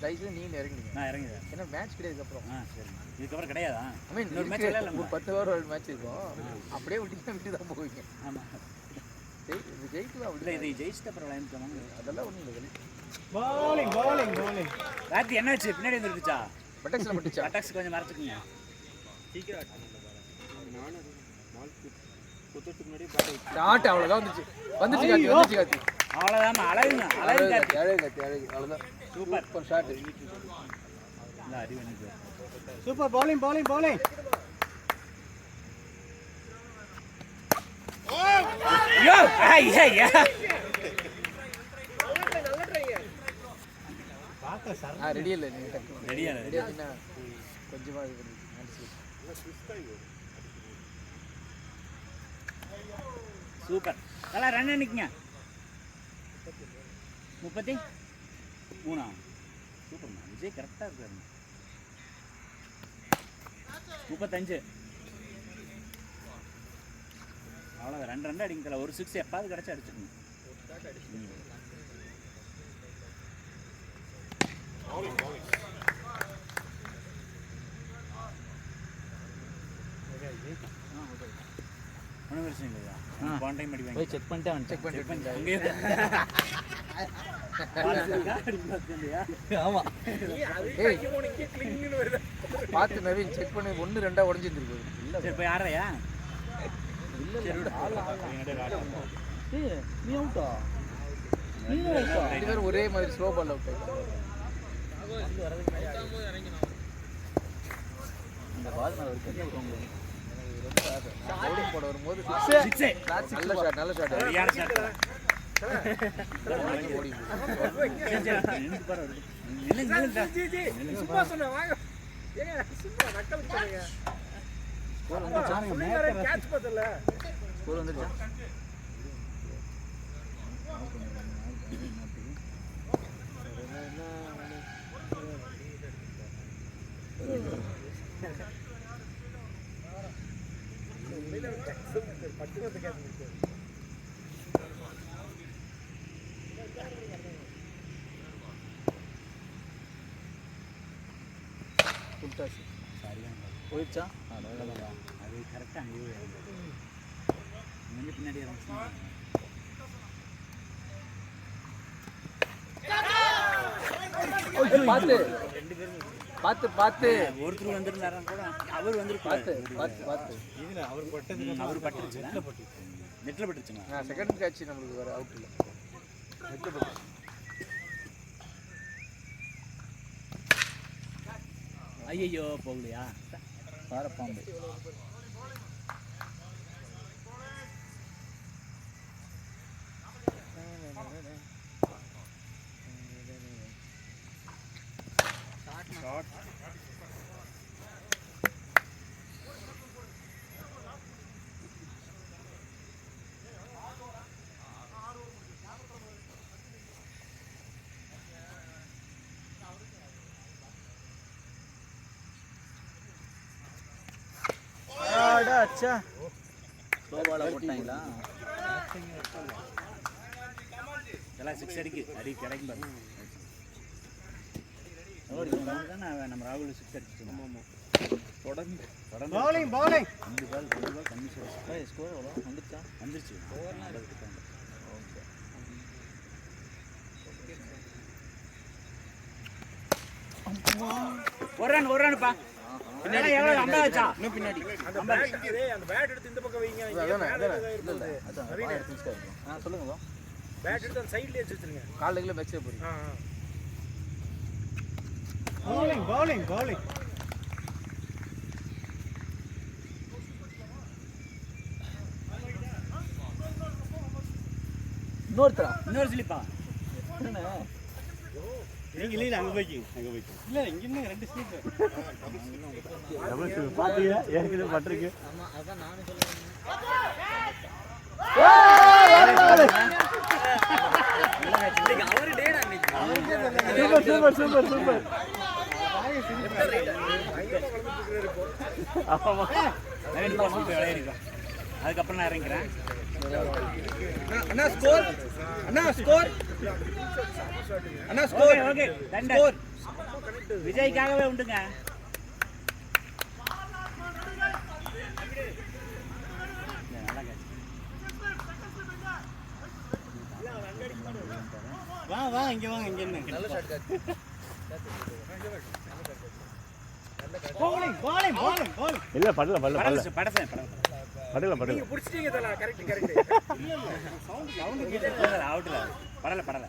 லைஃப்ல நீங்க இறங்குங்க. நான் இறங்குறேன். ஏன்னா மேட்ச் கிடையாது. அப்புறம் சரி. இதுக்கப்புறம் கிடையாதா? ஐ மீன் இன்னொரு மேட்ச் இல்லை. ஒரு 10 ஓவர் மேட்ச் இருக்கும். அப்படியே விட்டு தான் போவீங்க. ஆமாம். ஜெயிக்கலாம். இல்லை இது ஜெயிச்சுட்டு அப்புறம் விளையாண்டுக்கோங்க. அதெல்லாம் ஒன்றும் இல்லை. பவுலிங் பவுலிங் பவுலிங் ராத்தி என்னாச்சு? பின்னாடி வந்துருச்சா? பட்டக்ஸில் மட்டுச்சா? அட்டாக்ஸ் கொஞ்சம் மறைச்சிக்குங்க. ஷாட் அவ்வளோதான் வந்துச்சு. வந்துச்சு காத்தி. அவ்வளோதான். அழகுங்க. அழகு காத்தி. அழகு அவ்வளோதான். Super shot. இல்லை அறிவு எனக்கு. சூப்பர் பவுலிங் பவுலிங் பவுலிங் ஐயோ ஐயா பார்க்க சார் ரெடி இல்லை. நீங்கள் ரெடியா? ரெடியா கொஞ்சமாக இது பண்ணி சூப்பர். நல்லா ரன் நிற்குங்க. 33. சூப்பர்ண்ணா. விஜய் கரெக்டாக இருக்காரு. 35. அவ்வளோதான். 2 ரன் அடிக்கல. ஒரு 6 எப்பாவது கிடச்சி அடிச்சிடணும். ஒன்றும் பிரச்சனை இல்லையா? போன டைம் அடி வாங்கி செக் பண்ணிட்டு அங்கேயே ஆமாம். பார்த்து நவீன் செக் பண்ணி 1-2 உடஞ்சிருந்துருக்கு. இல்லை சரி போய் ஆடுறையா? இல்லை நீ அவுட்டா? ஒரே மாதிரி ஸ்லோ பால் அவுட். இந்த பால் நான் ஒரு கல்யாணம் பவுலிங் போட வரும்போது சிக்ஸே நல்ல ஷாட் சரியான ஷாட் ஓடி சும்மா சொன்னேன் வாங்க ஏங்க சும்மா நக்கல் பண்ணுங்க கேட்ச் பார்த்தல ஸ்கோர் வந்துருச்சா போயிடுச்சா அது கரெக்டாக அங்கேயே பின்னாடி இருந்துச்சு பார்த்து பார்த்து பார்த்து ஒருத்தர் வந்திருந்தாரா கூட அவர் பார்த்து வந்துருப்பாரு பார்த்து பார்த்து இதில் அவர் பட்டது அவர் பட்டுருச்சு நெட்டில் பட்டுருச்சுங்க செகண்ட் கேட்ச் நம்மளுக்கு வேற அவுட் இல்லை நெட்டில் பட்டுச்சு ஐயோ போகலையா பாரப்பாம்பு அச்சா ஸ்லோபால போட்டாங்களா இதெல்லாம் சிக்ஸ் அடி கிடைக்கும் பாருங்க நம்ம ராகுல் சிக்ஸ் அடிச்சுட்டோம் தொடர்ந்து பவுலிங் பவுலிங் 2 பால் கம்மி ஸ்கோர் எவ்வளோ வந்துருச்சு ஒரு ரன்ப்பா பின்னாடி எவ்வளவு 50 ஆச்சா இன்னும் பின்னாடி அந்த பேட் எடுத்து இந்த பக்கம் வைங்க சொல்லுங்க பேட் எடுத்து அந்த சைடுலயே வச்சிருங்க கால் கிலோ பேக் சைடு போறீங்க பவுலிங் பவுலிங் பவுலிங் இன்னொரு ஸ்லிப்பா நீங்க இல்ல அங்க போய்க்கிங்க இல்ல இங்க இன்னும் 2 ஸ்லீப் டபுள் ஸ்லீப் பாத்தீங்க ஏற்கனவே பட்டிருக்கு ஆமா அதான் நானே சொல்றேன் அவரு டேடா சூப்பர் சூப்பர் சூப்பர் சூப்பர் ஆமா அதுக்கப்புறம் நான் இறங்கிறேன் அண்ணா ஸ்கோர் அண்ணா ஸ்கோர் ஓகே ஸ்கோர் விஜய்க்காகவே உண்டுங்க வா இங்க வாங்க இங்க என்ன நல்ல shot bowling bowling bowling bowling இல்ல படல நீங்க புடிச்சிட்டீங்க தல கரெக்ட் அவுட்ல படல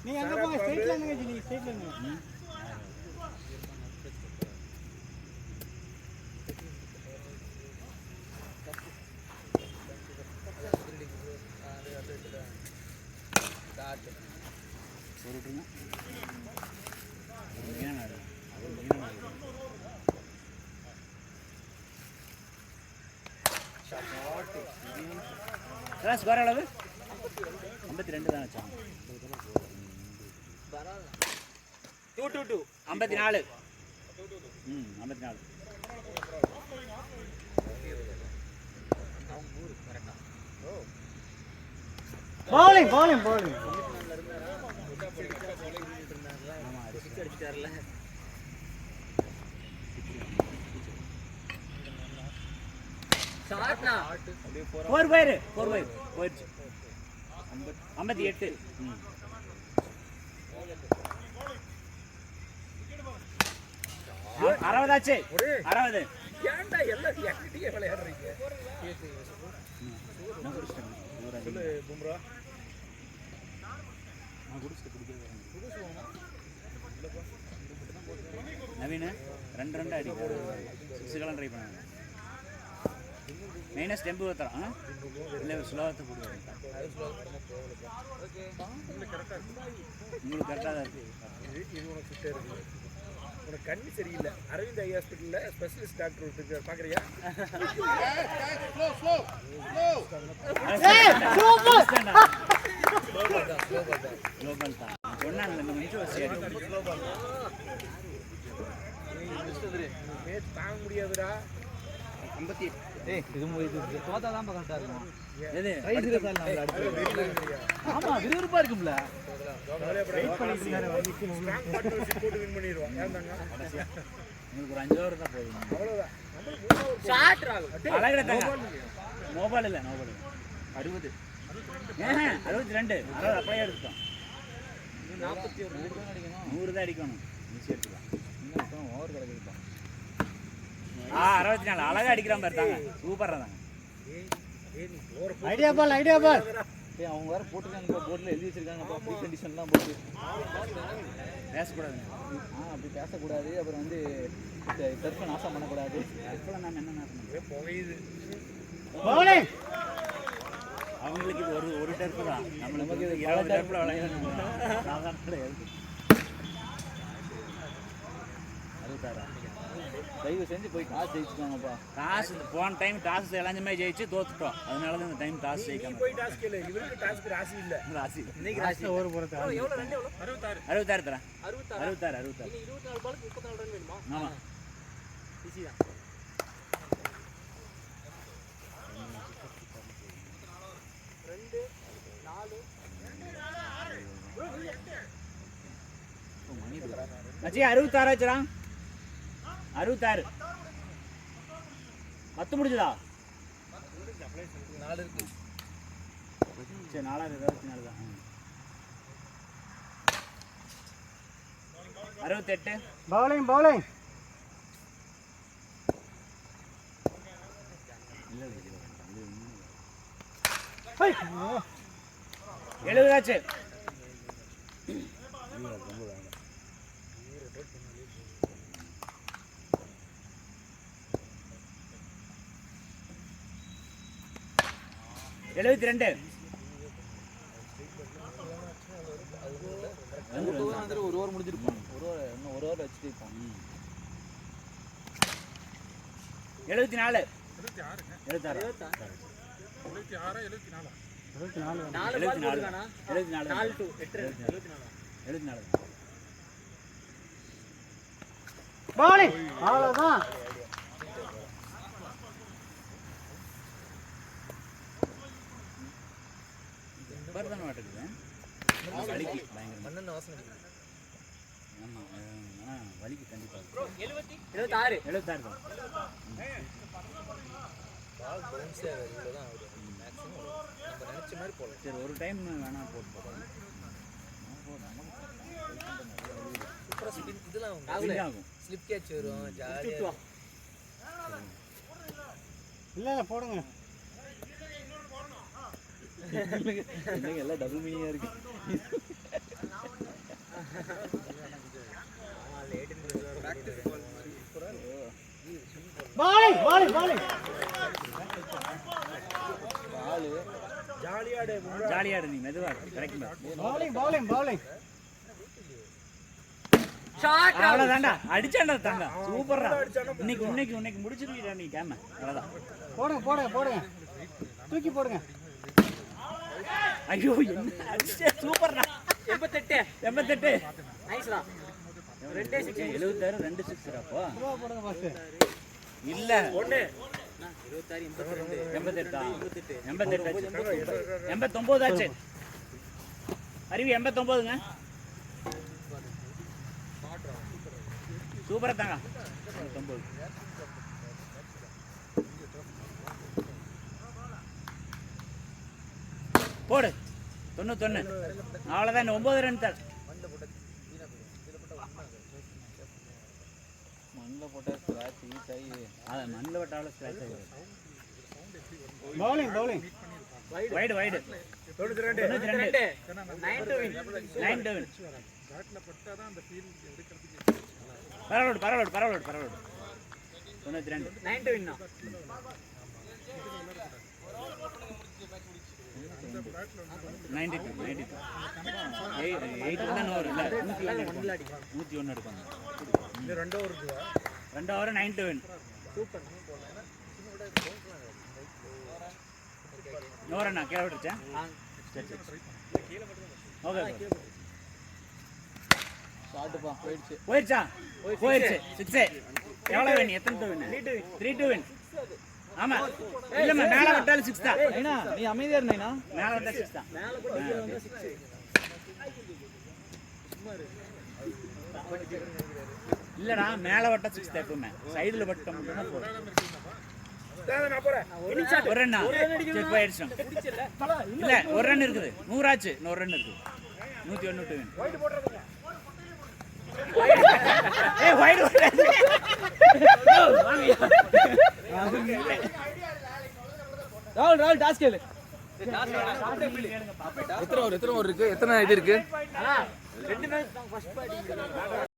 நீங்க அங்க போங்க ஸ்ட்ரைட்ல நிங்க நீங்க ஸ்ட்ரைட்ல நிங்க ஸ்கோர் அளவு 52 தான் வச்சாங்க 2-2 54 54 பவுலிங் பவுலிங் பவுலிங் போர் போயிருச்சு 58 60 ஆச்சு 60 ஏன்டா எல்லாம் எக்கிட்டே விளையாடுறீங்க சொல்லு பும்ரா நான் குடிச்சிட்டு குடிக்கிறேன் நவீன 2 அடிக்க 6 ட்ரை பண்ணாங்க. மெயினாக ஸ்டெம்பு ஊற்றுறான் இல்லை ஸ்லோவத்தை போடுவாங்க. உங்களுக்கு கரெக்டாக தான் இருக்குது. இது உனக்கு ஃபிட்டாக இருக்குது. உனக்கு கண்ணு சரியில்லை. அரவிந்த் ஐ ஹாஸ்பிட்டலில் ஸ்பெஷலிஸ்ட் டாக்டர் ஒருத்தர் பார்க்குறியா? குளோபல் தான் சொன்னாங்க இந்த நிமிஷம் தாங்க முடியாதுடா. 58. இது தோத்தா தான் கரெக்டாக இருக்கும். எது ஆமா விறுவிறுப்பா இருக்கும்ல. போட்டு வின் பண்ணிடுவான். உங்களுக்கு ஒரு 5 ஓவர் தான் போதும். அவ்வளோதான். அழகிட தாங்க மொபைல் இல்லை 60 62 அப்படியே எடுத்துட்டோம். 100 தான் அடிக்கணும். ஈஸியாக எடுத்துக்கலாம். ஓவர் கிடக்குதுப்பா. 64 அழகா அடிக்கிறான் பாரு தாங்க. சூப்பராக தாங்க. ஐடியா பால் அவங்க வேற போட்டுருக்காங்க போர்டில் எழுதி வச்சிருக்காங்கப்பா ப்ரீ கண்டிஷன்லாம் போட்டு. பேசக்கூடாதுங்க. அப்படி பேசக்கூடாது. அப்புறம் வந்து டர்ஃபை நாசம் பண்ணக்கூடாது. டர்ஃபில் நான் என்ன நாசம் புகையுது. பவுலிங். அவங்களுக்கு இது ஒரு டர்ஃபு தான். நம்மளுக்கு 20 டர்ஃபில் விளையாடணும். சாதாரண கிடையாது. 66 தயவு செஞ்சு போய் காசு ஜெயிச்சுக்காங்கப்பா. டாஸ் போன டைம் டாஸ் எல்லாமே ஜெயிச்சு தோத்துட்டோம். அதனால தான் இந்த டைம் டாஸ் ஜெயிக்காம போய் டாஸ்க் இல்லை. இவருக்கு டாஸ்க்கு ராசி இல்லை. ராசி இன்னைக்கு ராசி ஓவர் போறது. 66 தரேன். 66 24 பாலுக்கு 34 ரன் வேணுமா? ஆமாம் ஈஸி தான். 2 4 மச்சி 66 ஆச்சுடா. 66 10 முடிஞ்சதா? 4 இருக்கு. சரி 4 தான். 68 பவுலிங். 70 ஆச்சு. எழுபத்தி ரெண்டு. ஒரு ஓவர் முடிஞ்சிருப்பான். இன்னும் ஒரு ஓவர் வச்சுட்டு இருப்பான். 74 76 பவுலிங். அவ்வளவுதான். பர்தன வாட்டுக்குது. வலிக்கு பயங்கர மண்ணெண்ண வாசனை. ஆமாம் வலிக்கு கண்டிப்பாக 76 76 தான். பால் பவுன்ஸே இவ்வளோ தான் ஆகுது. மேக்ஸிமம் நம்ம நினச்ச மாதிரி போகலாம். சரி ஒரு டைம் வேணா போட்டு போகிறோம். சூப்பராக ஸ்பின் இதெல்லாம் ஆகும். ஸ்லிப் கேட்ச் வரும். ஜாலியாக இல்லை போடுங்க. எல்லாம் டபுள் மீனிங்காக இருக்கு. பவுலிங். ஜாலியாடு நீ மெதுவா கரெக்ட். பவுலிங். அவ்வளோதான்டா அடிச்சாண்டா தங்க. சூப்பர்ரா. இன்னைக்கு முடிச்சிருக்கீடா நீ கேம. அவ்வளோதான். போடுங்க. தூக்கி போடுங்க. ஐயோ என்ன அடிச்சே. சூப்பர்ரா. 88 நைஸ்டா. 76 2 6 அப்போ போடுங்க ஃபர்ஸ்ட். இல்ல 1 88 89 ஆச்சு. அருவி 89ங்க. சூப்பரா தாங்க. 89 போடு. 91 அவ்வளோதான். 9 ரன் தான். மண்ணில் போட்டால் ஸ்க்ராட்ச் ஈட் ஆகி அதை மண்ணில் விட்டாலும் ஸ்க்ராட்ச் ஆகிடும். பவுலிங். Wide 92 9 to win. பரவாயில்ல 92 9 to win. 92 8 தான் ஓவர் இல்ல 101 எடுப்பாங்க இது 2 ஓவர் இருக்குதா? 2 ஓவர் 9 to win. சூப்பர். நோரண்ணா கீழே விட்டுருச்சா? ஓகே ஷாட்டுப்பா போயிடுச்சு 6 எவ்வளோ வேணும்? எத்தனை to win? 3 to win. ஆமா இல்லம்மா மேல விட்டாலும் 6 தான். நைனா நீ அமைதியா இரு நைனா. மேல விட்டா 6 தான். மேல போய் கீழ வந்தா 6. இல்லடா மேல விட்டா 6 தான் எப்பவுமே. சைடுல விட்டோம் மட்டும் தான் 4. நான் போறேன். ஒரு ரன் செக் போயிடுச்சு. இல்ல ஒரு ரன் இருக்குது. 100 ஆச்சு. இன்னொரு ரன் இருக்குது. 101 to win. வைட் போடுறதுங்க. ஏய் வைட் ராகுல் டாஸ் கேளு. எத்தனை ஓவர் இருக்கு? எத்தனை இது இருக்கு? 2 மேட்ச் தான் ஃபர்ஸ்ட் பேட்டிங்.